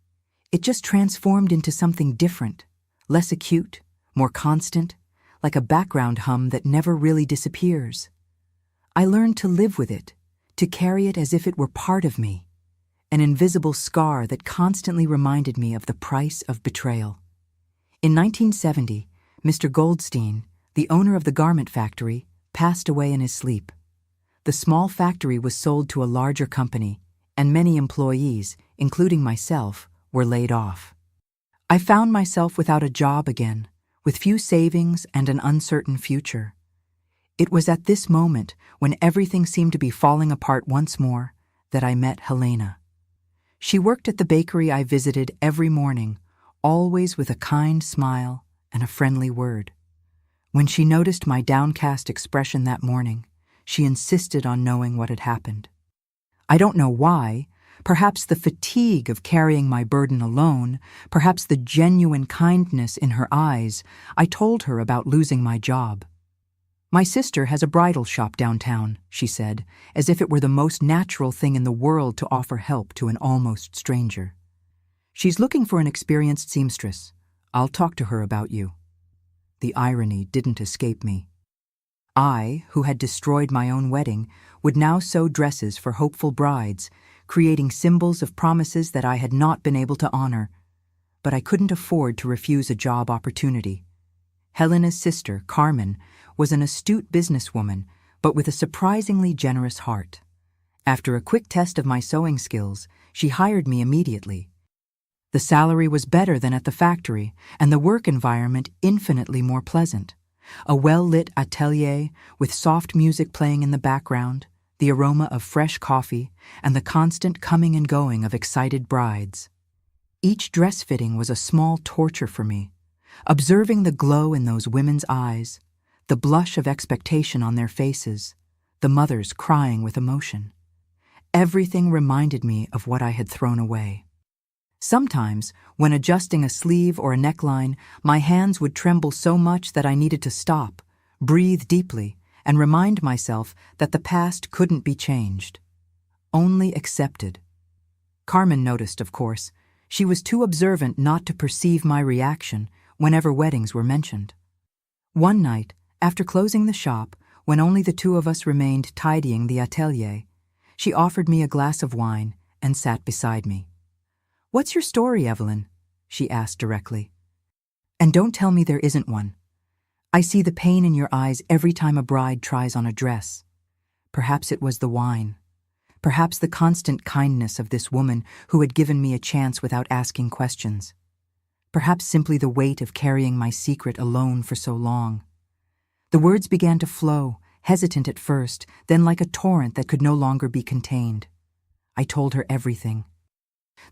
It just transformed into something different, less acute, more constant, like a background hum that never really disappears. I learned to live with it, to carry it as if it were part of me, an invisible scar that constantly reminded me of the price of betrayal. In 1970, Mr. Goldstein, the owner of the garment factory, passed away in his sleep. The small factory was sold to a larger company, and many employees, including myself, were laid off. I found myself without a job again, with few savings and an uncertain future. It was at this moment, when everything seemed to be falling apart once more, that I met Helena. She worked at the bakery I visited every morning, always with a kind smile and a friendly word. When she noticed my downcast expression that morning, she insisted on knowing what had happened. I don't know why, perhaps the fatigue of carrying my burden alone, perhaps the genuine kindness in her eyes, I told her about losing my job. "My sister has a bridal shop downtown," she said, as if it were the most natural thing in the world to offer help to an almost stranger. "She's looking for an experienced seamstress. I'll talk to her about you." The irony didn't escape me. I, who had destroyed my own wedding, would now sew dresses for hopeful brides, creating symbols of promises that I had not been able to honor. But I couldn't afford to refuse a job opportunity. Helena's sister, Carmen, was an astute businesswoman, but with a surprisingly generous heart. After a quick test of my sewing skills, she hired me immediately. The salary was better than at the factory, and the work environment infinitely more pleasant. A well-lit atelier with soft music playing in the background, the aroma of fresh coffee, and the constant coming and going of excited brides. Each dress fitting was a small torture for me. Observing the glow in those women's eyes, the blush of expectation on their faces, the mothers crying with emotion. Everything reminded me of what I had thrown away. Sometimes, when adjusting a sleeve or a neckline, my hands would tremble so much that I needed to stop, breathe deeply, and remind myself that the past couldn't be changed, only accepted. Carmen noticed, of course. She was too observant not to perceive my reaction whenever weddings were mentioned. One night, after closing the shop, when only the 2 of us remained tidying the atelier, she offered me a glass of wine and sat beside me. "What's your story, Evelyn?" she asked directly. "And don't tell me there isn't one. I see the pain in your eyes every time a bride tries on a dress. Perhaps it was the wine. Perhaps the constant kindness of this woman who had given me a chance without asking questions. Perhaps simply the weight of carrying my secret alone for so long." The words began to flow, hesitant at first, then like a torrent that could no longer be contained. I told her everything.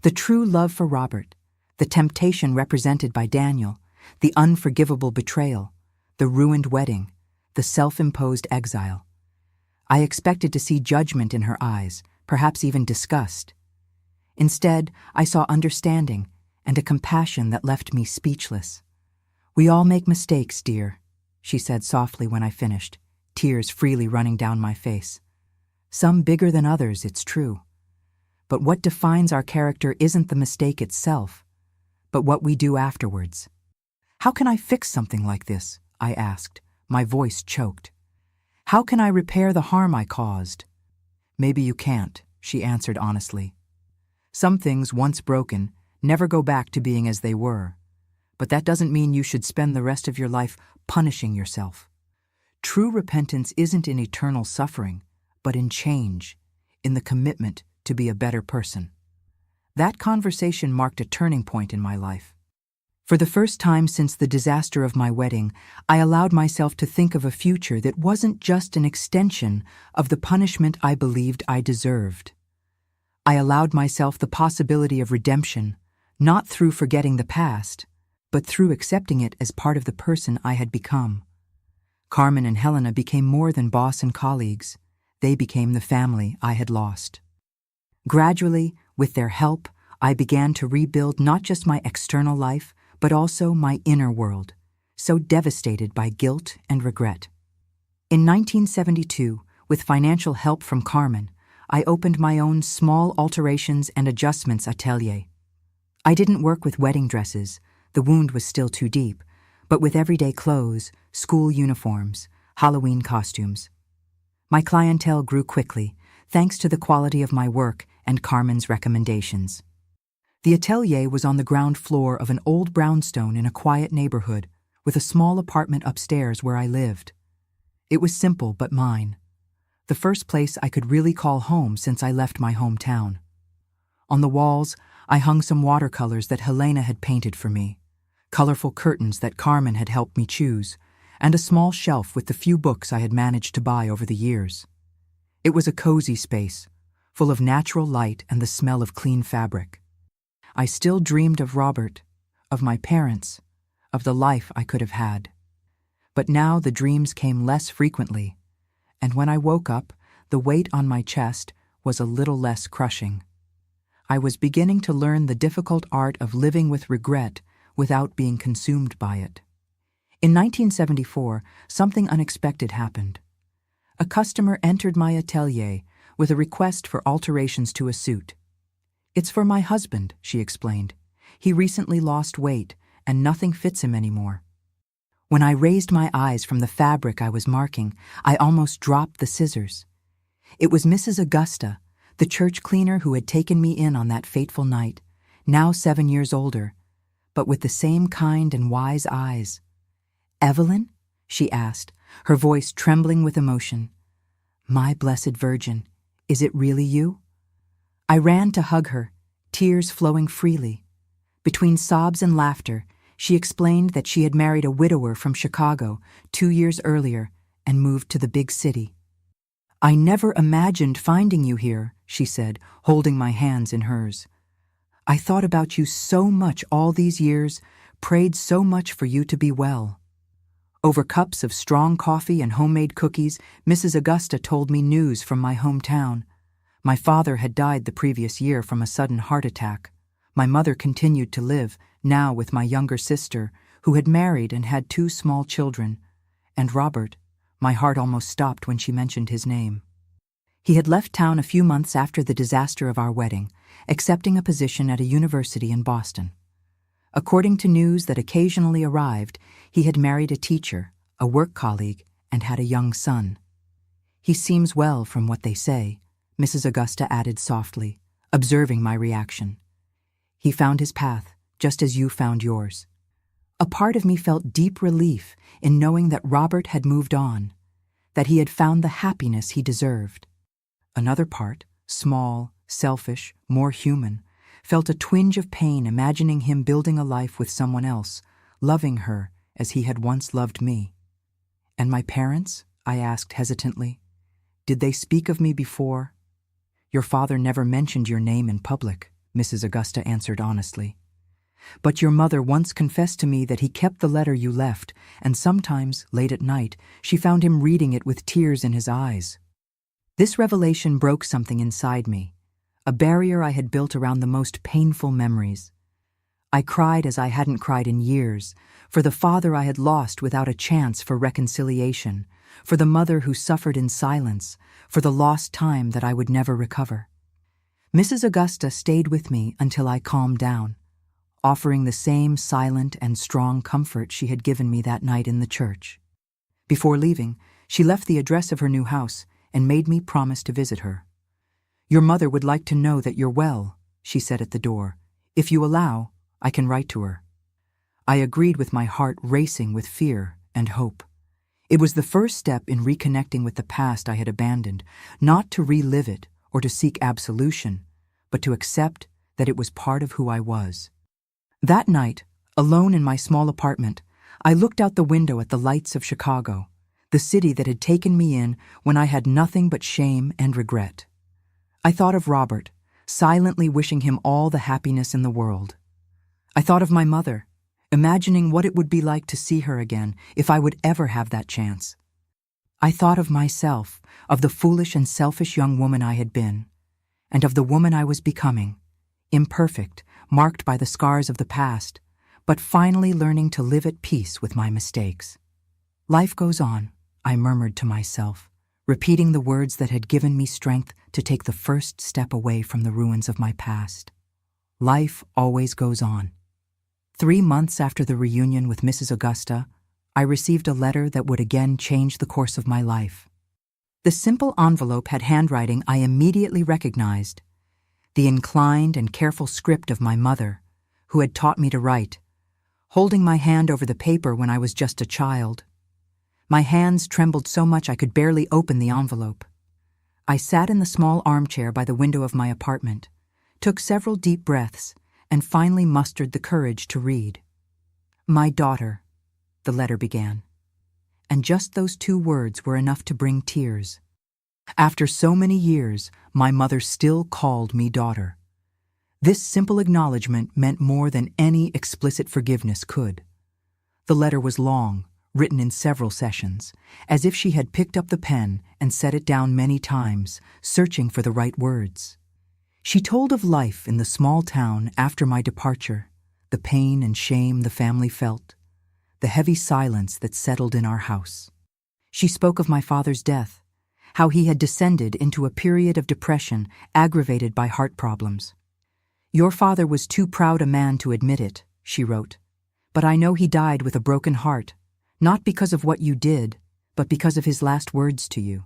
The true love for Robert, the temptation represented by Daniel, the unforgivable betrayal, the ruined wedding, the self-imposed exile. I expected to see judgment in her eyes, perhaps even disgust. Instead, I saw understanding and a compassion that left me speechless. "We all make mistakes, dear," she said softly when I finished, tears freely running down my face. "Some bigger than others, it's true. But what defines our character isn't the mistake itself, but what we do afterwards." "How can I fix something like this?" I asked, my voice choked. "How can I repair the harm I caused?" "Maybe you can't," she answered honestly. "Some things, once broken, never go back to being as they were. But that doesn't mean you should spend the rest of your life punishing yourself. True repentance isn't in eternal suffering, but in change, in the commitment to be a better person." That conversation marked a turning point in my life. For the first time since the disaster of my wedding, I allowed myself to think of a future that wasn't just an extension of the punishment I believed I deserved. I allowed myself the possibility of redemption, not through forgetting the past, but through accepting it as part of the person I had become. Carmen and Helena became more than boss and colleagues. They became the family I had lost. Gradually, with their help, I began to rebuild not just my external life, but also my inner world, so devastated by guilt and regret. In 1972, with financial help from Carmen, I opened my own small alterations and adjustments atelier. I didn't work with wedding dresses, the wound was still too deep, but with everyday clothes, school uniforms, Halloween costumes. My clientele grew quickly, thanks to the quality of my work and Carmen's recommendations. The atelier was on the ground floor of an old brownstone in a quiet neighborhood, with a small apartment upstairs where I lived. It was simple but mine, the first place I could really call home since I left my hometown. On the walls, I hung some watercolors that Helena had painted for me, colorful curtains that Carmen had helped me choose, and a small shelf with the few books I had managed to buy over the years. It was a cozy space, full of natural light and the smell of clean fabric. I still dreamed of Robert, of my parents, of the life I could have had. But now the dreams came less frequently, and when I woke up, the weight on my chest was a little less crushing. I was beginning to learn the difficult art of living with regret without being consumed by it. In 1974, something unexpected happened. A customer entered my atelier with a request for alterations to a suit. "It's for my husband," she explained. "He recently lost weight, and nothing fits him anymore." When I raised my eyes from the fabric I was marking, I almost dropped the scissors. It was Mrs. Augusta, the church cleaner who had taken me in on that fateful night, now 7 years older, but with the same kind and wise eyes. "Evelyn?" she asked, her voice trembling with emotion. "My blessed Virgin, is it really you?" I ran to hug her, tears flowing freely. Between sobs and laughter, she explained that she had married a widower from Chicago 2 years earlier and moved to the big city. "I never imagined finding you here," she said, holding my hands in hers. "I thought about you so much all these years, prayed so much for you to be well." Over cups of strong coffee and homemade cookies, Mrs. Augusta told me news from my hometown. My father had died the previous year from a sudden heart attack. My mother continued to live, now with my younger sister, who had married and had 2 small children. And Robert, my heart almost stopped when she mentioned his name. He had left town a few months after the disaster of our wedding, accepting a position at a university in Boston. According to news that occasionally arrived, he had married a teacher, a work colleague, and had a young son. "He seems well from what they say," Mrs. Augusta added softly, observing my reaction. "He found his path, just as you found yours." A part of me felt deep relief in knowing that Robert had moved on, that he had found the happiness he deserved. Another part, small, selfish, more human, felt a twinge of pain imagining him building a life with someone else, loving her as he had once loved me. "And my parents?" I asked hesitantly. "Did they speak of me before?" "Your father never mentioned your name in public," Mrs. Augusta answered honestly. But your mother once confessed to me that he kept the letter you left, and sometimes, late at night, she found him reading it with tears in his eyes. This revelation broke something inside me, a barrier I had built around the most painful memories. I cried as I hadn't cried in years, for the father I had lost without a chance for reconciliation, for the mother who suffered in silence, for the lost time that I would never recover. Mrs. Augusta stayed with me until I calmed down, offering the same silent and strong comfort she had given me that night in the church. Before leaving, she left the address of her new house and made me promise to visit her. "Your mother would like to know that you're well," she said at the door. "If you allow, I can write to her." I agreed, with my heart racing with fear and hope. It was the first step in reconnecting with the past I had abandoned, not to relive it or to seek absolution, but to accept that it was part of who I was. That night, alone in my small apartment, I looked out the window at the lights of Chicago, the city that had taken me in when I had nothing but shame and regret. I thought of Robert, silently wishing him all the happiness in the world. I thought of my mother, imagining what it would be like to see her again if I would ever have that chance. I thought of myself, of the foolish and selfish young woman I had been, and of the woman I was becoming, imperfect, marked by the scars of the past, but finally learning to live at peace with my mistakes. "Life goes on," I murmured to myself, repeating the words that had given me strength to take the first step away from the ruins of my past. Life always goes on. 3 months after the reunion with Mrs. Augusta, I received a letter that would again change the course of my life. The simple envelope had handwriting I immediately recognized, the inclined and careful script of my mother, who had taught me to write, holding my hand over the paper when I was just a child. My hands trembled so much I could barely open the envelope. I sat in the small armchair by the window of my apartment, took several deep breaths, and finally mustered the courage to read. "My daughter," the letter began. And just those 2 words were enough to bring tears. After so many years, my mother still called me daughter. This simple acknowledgement meant more than any explicit forgiveness could. The letter was long, written in several sessions, as if she had picked up the pen and set it down many times, searching for the right words. She told of life in the small town after my departure, the pain and shame the family felt, the heavy silence that settled in our house. She spoke of my father's death, how he had descended into a period of depression aggravated by heart problems. "Your father was too proud a man to admit it," she wrote, "but I know he died with a broken heart, not because of what you did, but because of his last words to you.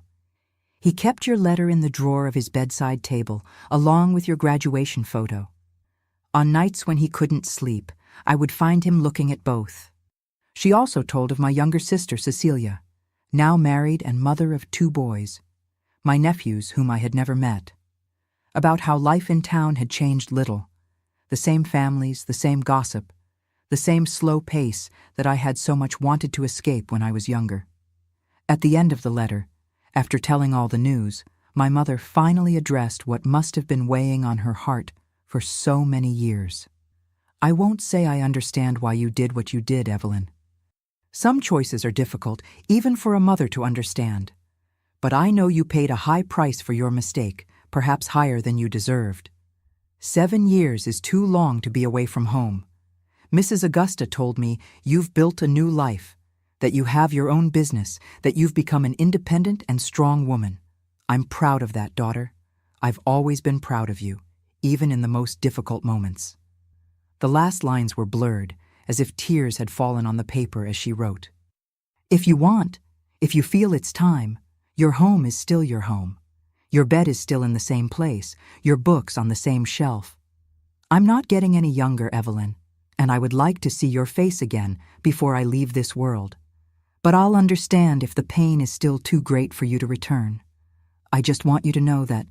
He kept your letter in the drawer of his bedside table, along with your graduation photo. On nights when he couldn't sleep, I would find him looking at both." She also told of my younger sister, Cecilia, now married and mother of 2 boys, my nephews whom I had never met, about how life in town had changed little, the same families, the same gossip, the same slow pace that I had so much wanted to escape when I was younger. At the end of the letter, after telling all the news, my mother finally addressed what must have been weighing on her heart for so many years. "I won't say I understand why you did what you did, Evelyn. Some choices are difficult, even for a mother to understand. But I know you paid a high price for your mistake, perhaps higher than you deserved. 7 years is too long to be away from home. Mrs. Augusta told me you've built a new life, that you have your own business, that you've become an independent and strong woman. I'm proud of that, daughter. I've always been proud of you, even in the most difficult moments." The last lines were blurred, as if tears had fallen on the paper as she wrote. "If you want, if you feel it's time, your home is still your home. Your bed is still in the same place, your books on the same shelf. I'm not getting any younger, Evelyn, and I would like to see your face again before I leave this world. But I'll understand if the pain is still too great for you to return. I just want you to know that,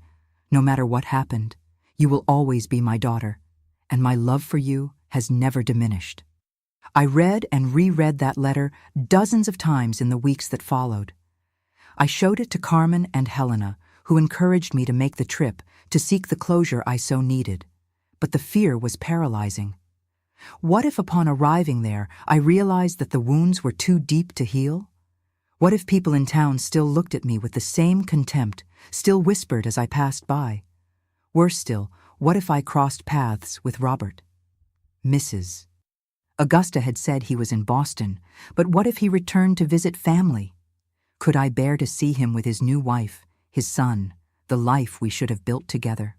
no matter what happened, you will always be my daughter, and my love for you has never diminished." I read and reread that letter dozens of times in the weeks that followed. I showed it to Carmen and Helena, who encouraged me to make the trip to seek the closure I so needed. But the fear was paralyzing. What if upon arriving there, I realized that the wounds were too deep to heal? What if people in town still looked at me with the same contempt, still whispered as I passed by? Worse still, what if I crossed paths with Robert? Mrs. Augusta had said he was in Boston, but what if he returned to visit family? Could I bear to see him with his new wife, his son, the life we should have built together?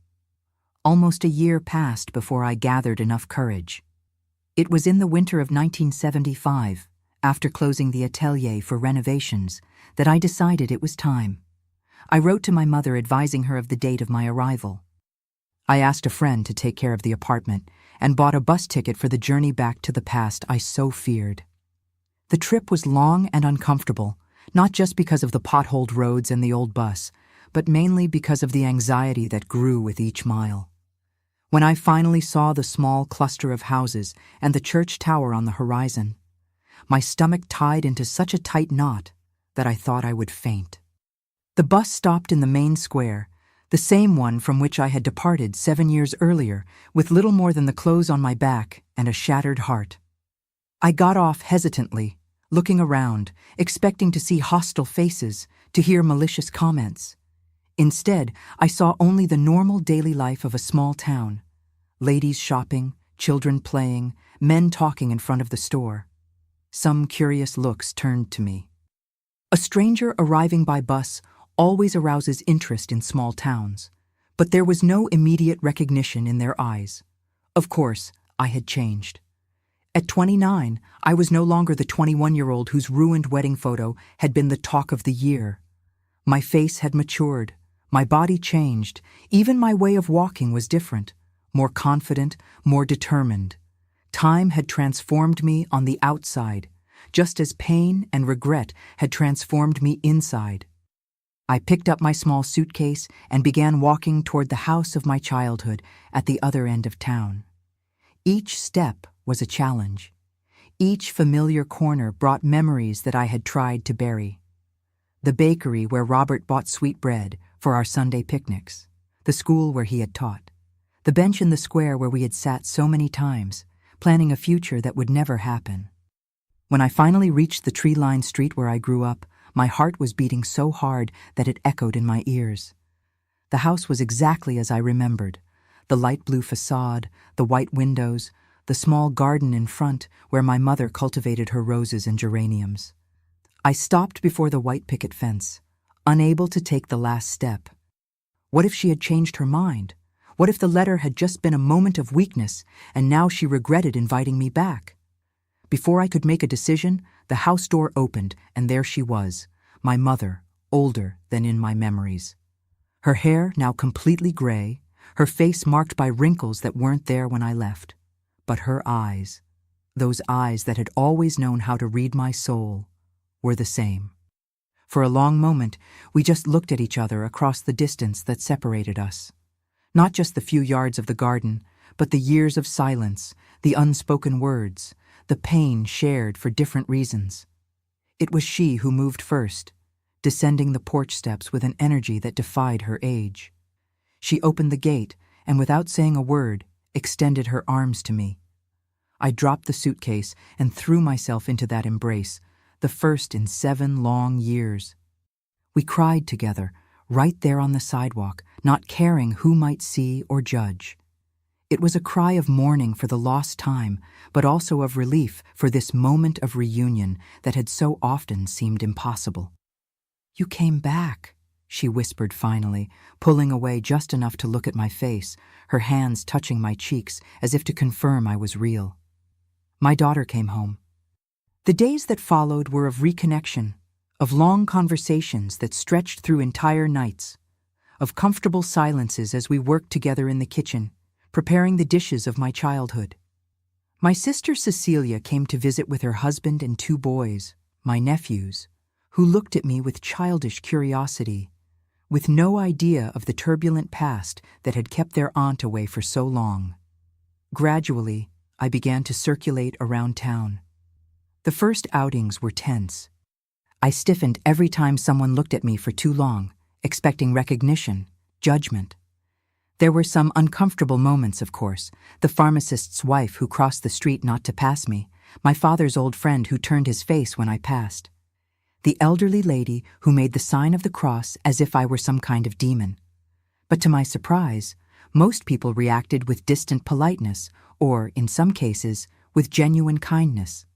Almost a year passed before I gathered enough courage. It was in the winter of 1975, after closing the atelier for renovations, that I decided it was time. I wrote to my mother advising her of the date of my arrival. I asked a friend to take care of the apartment and bought a bus ticket for the journey back to the past I so feared. The trip was long and uncomfortable, not just because of the potholed roads and the old bus, but mainly because of the anxiety that grew with each mile. When I finally saw the small cluster of houses and the church tower on the horizon, my stomach tied into such a tight knot that I thought I would faint. The bus stopped in the main square, the same one from which I had departed 7 years earlier, with little more than the clothes on my back and a shattered heart. I got off hesitantly, looking around, expecting to see hostile faces, to hear malicious comments. Instead, I saw only the normal daily life of a small town. Ladies shopping, children playing, men talking in front of the store. Some curious looks turned to me. A stranger arriving by bus always arouses interest in small towns, but there was no immediate recognition in their eyes. Of course, I had changed. At 29, I was no longer the 21-year-old whose ruined wedding photo had been the talk of the year. My face had matured, my body changed, even my way of walking was different, more confident, more determined. Time had transformed me on the outside, just as pain and regret had transformed me inside. I picked up my small suitcase and began walking toward the house of my childhood at the other end of town. Each step was a challenge. Each familiar corner brought memories that I had tried to bury. The bakery where Robert bought sweet bread for our Sunday picnics, the school where he had taught, the bench in the square where we had sat so many times, planning a future that would never happen. When I finally reached the tree-lined street where I grew up, my heart was beating so hard that it echoed in my ears. The house was exactly as I remembered. The light blue facade, the white windows, the small garden in front where my mother cultivated her roses and geraniums. I stopped before the white picket fence, unable to take the last step. What if she had changed her mind? What if the letter had just been a moment of weakness and now she regretted inviting me back? Before I could make a decision, the house door opened and there she was, my mother, older than in my memories. Her hair now completely gray, her face marked by wrinkles that weren't there when I left. But her eyes, those eyes that had always known how to read my soul, were the same. For a long moment, we just looked at each other across the distance that separated us. Not just the few yards of the garden, but the years of silence, the unspoken words, the pain shared for different reasons. It was she who moved first, descending the porch steps with an energy that defied her age. She opened the gate and, without saying a word, extended her arms to me. I dropped the suitcase and threw myself into that embrace, the first in 7 long years. We cried together, right there on the sidewalk, not caring who might see or judge. It was a cry of mourning for the lost time, but also of relief for this moment of reunion that had so often seemed impossible. "You came back," she whispered finally, pulling away just enough to look at my face, her hands touching my cheeks as if to confirm I was real. My daughter came home. The days that followed were of reconnection, of long conversations that stretched through entire nights, of comfortable silences as we worked together in the kitchen, preparing the dishes of my childhood. My sister Cecilia came to visit with her husband and 2 boys, my nephews, who looked at me with childish curiosity, with no idea of the turbulent past that had kept their aunt away for so long. Gradually, I began to circulate around town. The first outings were tense. I stiffened every time someone looked at me for too long, expecting recognition, judgment. There were some uncomfortable moments, of course. The pharmacist's wife who crossed the street not to pass me, my father's old friend who turned his face when I passed, the elderly lady who made the sign of the cross as if I were some kind of demon. But to my surprise, most people reacted with distant politeness, or, in some cases, with genuine kindness.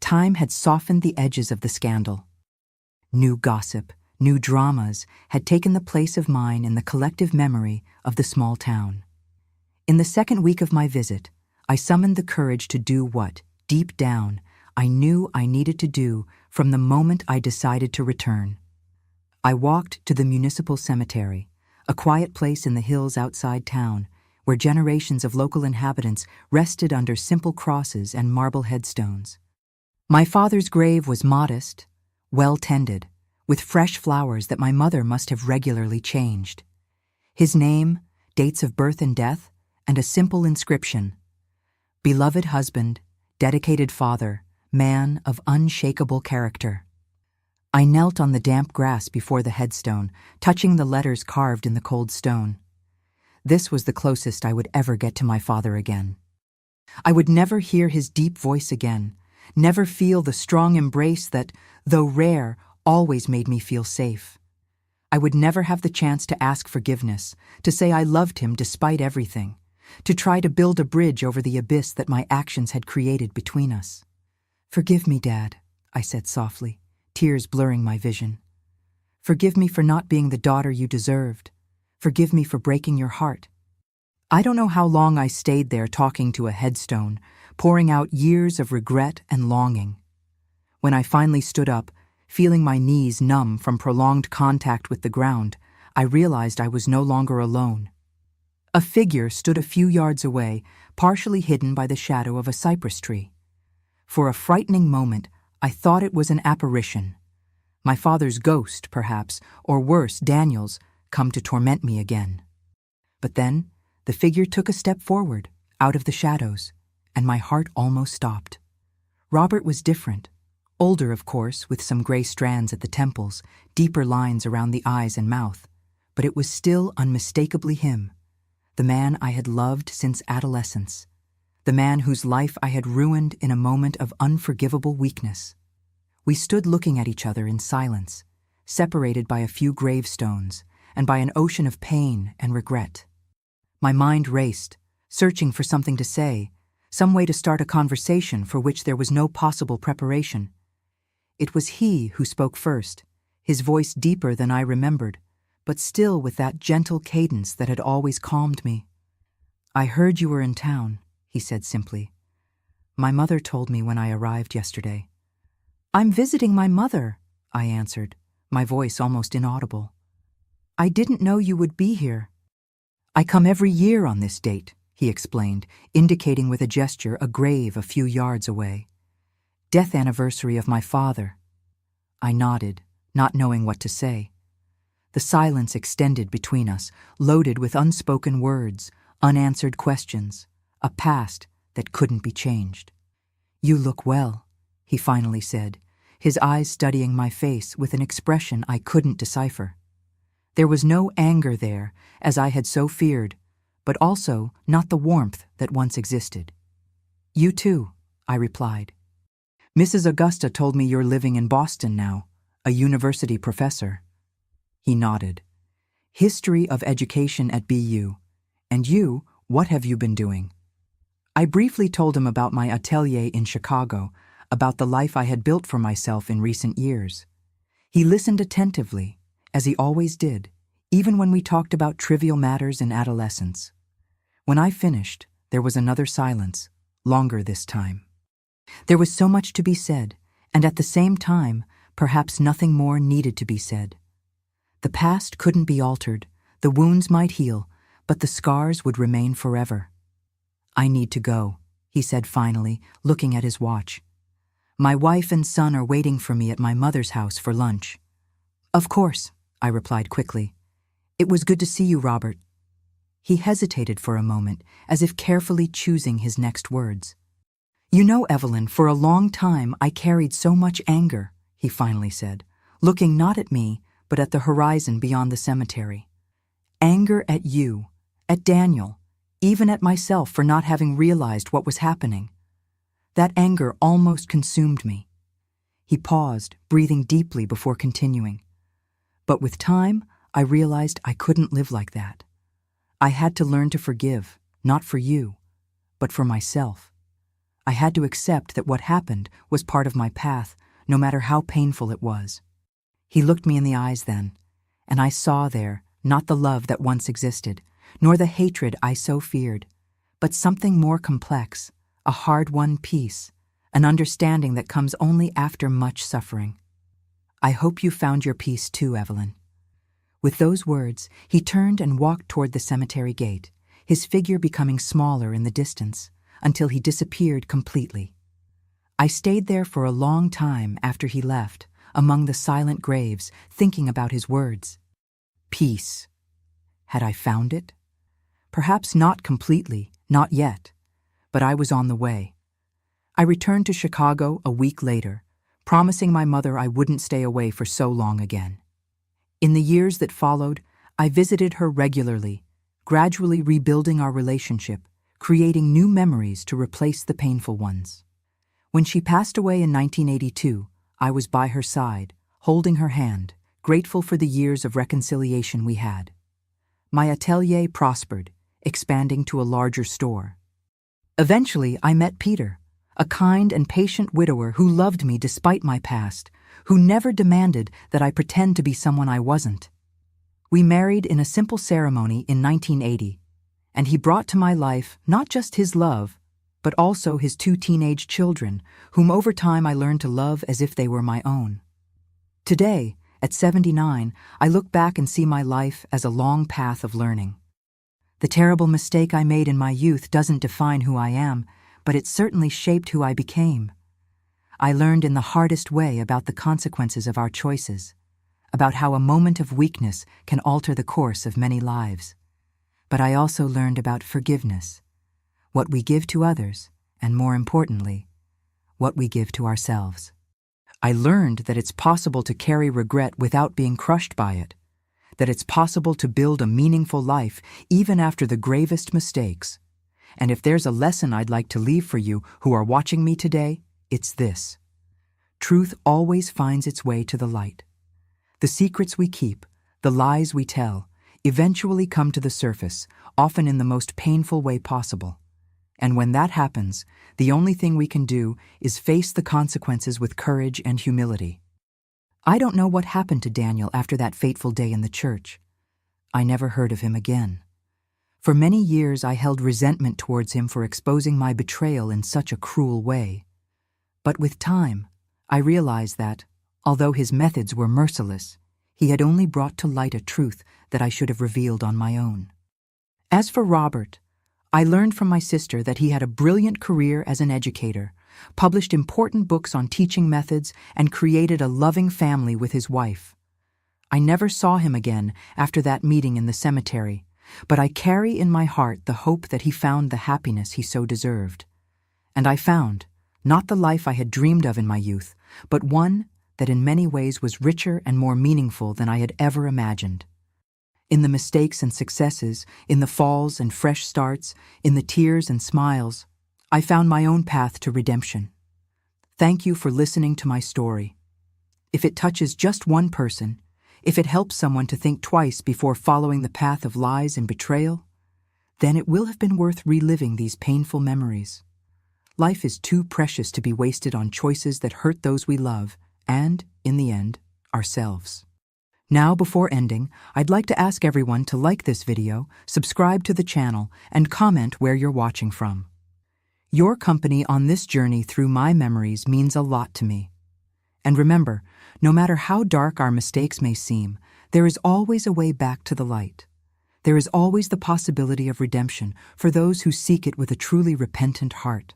Time had softened the edges of the scandal. New gossip, new dramas had taken the place of mine in the collective memory of the small town. In the second week of my visit, I summoned the courage to do what, deep down, I knew I needed to do from the moment I decided to return. I walked to the municipal cemetery, a quiet place in the hills outside town, where generations of local inhabitants rested under simple crosses and marble headstones. My father's grave was modest, well-tended, with fresh flowers that my mother must have regularly changed. His name, dates of birth and death, and a simple inscription: beloved husband, dedicated father, man of unshakable character. I knelt on the damp grass before the headstone, touching the letters carved in the cold stone. This was the closest I would ever get to my father again. I would never hear his deep voice again, never feel the strong embrace that, though rare, always made me feel safe. I would never have the chance to ask forgiveness, to say I loved him despite everything, to try to build a bridge over the abyss that my actions had created between us. Forgive me, Dad, I said softly, tears blurring my vision. Forgive me for not being the daughter you deserved. Forgive me for breaking your heart. I don't know how long I stayed there talking to a headstone, pouring out years of regret and longing. When I finally stood up, feeling my knees numb from prolonged contact with the ground, I realized I was no longer alone. A figure stood a few yards away, partially hidden by the shadow of a cypress tree. For a frightening moment, I thought it was an apparition. My father's ghost, perhaps, or worse, Daniel's, come to torment me again. But then, the figure took a step forward, out of the shadows, and my heart almost stopped. Robert was different. Older, of course, with some gray strands at the temples, deeper lines around the eyes and mouth, but it was still unmistakably him, the man I had loved since adolescence, the man whose life I had ruined in a moment of unforgivable weakness. We stood looking at each other in silence, separated by a few gravestones and by an ocean of pain and regret. My mind raced, searching for something to say, some way to start a conversation for which there was no possible preparation. It was he who spoke first, his voice deeper than I remembered, but still with that gentle cadence that had always calmed me. I heard you were in town, he said simply. My mother told me when I arrived yesterday. I'm visiting my mother, I answered, my voice almost inaudible. I didn't know you would be here. I come every year on this date, he explained, indicating with a gesture a grave a few yards away. Death anniversary of my father. I nodded, not knowing what to say. The silence extended between us, loaded with unspoken words, unanswered questions, a past that couldn't be changed. You look well, he finally said, his eyes studying my face with an expression I couldn't decipher. There was no anger there, as I had so feared, but also not the warmth that once existed. You too, I replied. Mrs. Augusta told me you're living in Boston now, a university professor. He nodded. History of education at BU. And you, what have you been doing? I briefly told him about my atelier in Chicago, about the life I had built for myself in recent years. He listened attentively, as he always did, even when we talked about trivial matters in adolescence. When I finished, there was another silence, longer this time. There was so much to be said, and at the same time, perhaps nothing more needed to be said. The past couldn't be altered, the wounds might heal, but the scars would remain forever. I need to go, he said finally, looking at his watch. My wife and son are waiting for me at my mother's house for lunch. Of course, I replied quickly. It was good to see you, Robert. He hesitated for a moment, as if carefully choosing his next words. You know, Evelyn, for a long time I carried so much anger, he finally said, looking not at me, but at the horizon beyond the cemetery. Anger at you, at Daniel, even at myself for not having realized what was happening. That anger almost consumed me. He paused, breathing deeply before continuing. But with time, I realized I couldn't live like that. I had to learn to forgive, not for you, but for myself. I had to accept that what happened was part of my path, no matter how painful it was. He looked me in the eyes then, and I saw there not the love that once existed, nor the hatred I so feared, but something more complex, a hard-won peace, an understanding that comes only after much suffering. I hope you found your peace too, Evelyn. With those words, he turned and walked toward the cemetery gate, his figure becoming smaller in the distance, until he disappeared completely. I stayed there for a long time after he left, among the silent graves, thinking about his words. Peace. Had I found it? Perhaps not completely, not yet, but I was on the way. I returned to Chicago a week later, promising my mother I wouldn't stay away for so long again. In the years that followed, I visited her regularly, gradually rebuilding our relationship, creating new memories to replace the painful ones. When she passed away in 1982, I was by her side, holding her hand, grateful for the years of reconciliation we had. My atelier prospered, expanding to a larger store. Eventually, I met Peter, a kind and patient widower who loved me despite my past, who never demanded that I pretend to be someone I wasn't. We married in a simple ceremony in 1980, and he brought to my life not just his love, but also his 2 teenage children, whom over time I learned to love as if they were my own. Today, at 79, I look back and see my life as a long path of learning. The terrible mistake I made in my youth doesn't define who I am, but it certainly shaped who I became. I learned in the hardest way about the consequences of our choices, about how a moment of weakness can alter the course of many lives. But I also learned about forgiveness, what we give to others, and more importantly, what we give to ourselves. I learned that it's possible to carry regret without being crushed by it, that it's possible to build a meaningful life even after the gravest mistakes. And if there's a lesson I'd like to leave for you who are watching me today, it's this. Truth always finds its way to the light. The secrets we keep, the lies we tell, eventually come to the surface, often in the most painful way possible. And when that happens, the only thing we can do is face the consequences with courage and humility. I don't know what happened to Daniel after that fateful day in the church. I never heard of him again. For many years I held resentment towards him for exposing my betrayal in such a cruel way. But with time, I realized that, although his methods were merciless, he had only brought to light a truth that I should have revealed on my own. As for Robert, I learned from my sister that he had a brilliant career as an educator, published important books on teaching methods, and created a loving family with his wife. I never saw him again after that meeting in the cemetery, but I carry in my heart the hope that he found the happiness he so deserved. And I found, not the life I had dreamed of in my youth, but one that in many ways was richer and more meaningful than I had ever imagined. In the mistakes and successes, in the falls and fresh starts, in the tears and smiles, I found my own path to redemption. Thank you for listening to my story. If it touches just one person, if it helps someone to think twice before following the path of lies and betrayal, then it will have been worth reliving these painful memories. Life is too precious to be wasted on choices that hurt those we love and, in the end, ourselves. Now, before ending, I'd like to ask everyone to like this video, subscribe to the channel, and comment where you're watching from. Your company on this journey through my memories means a lot to me. And remember, no matter how dark our mistakes may seem, there is always a way back to the light. There is always the possibility of redemption for those who seek it with a truly repentant heart.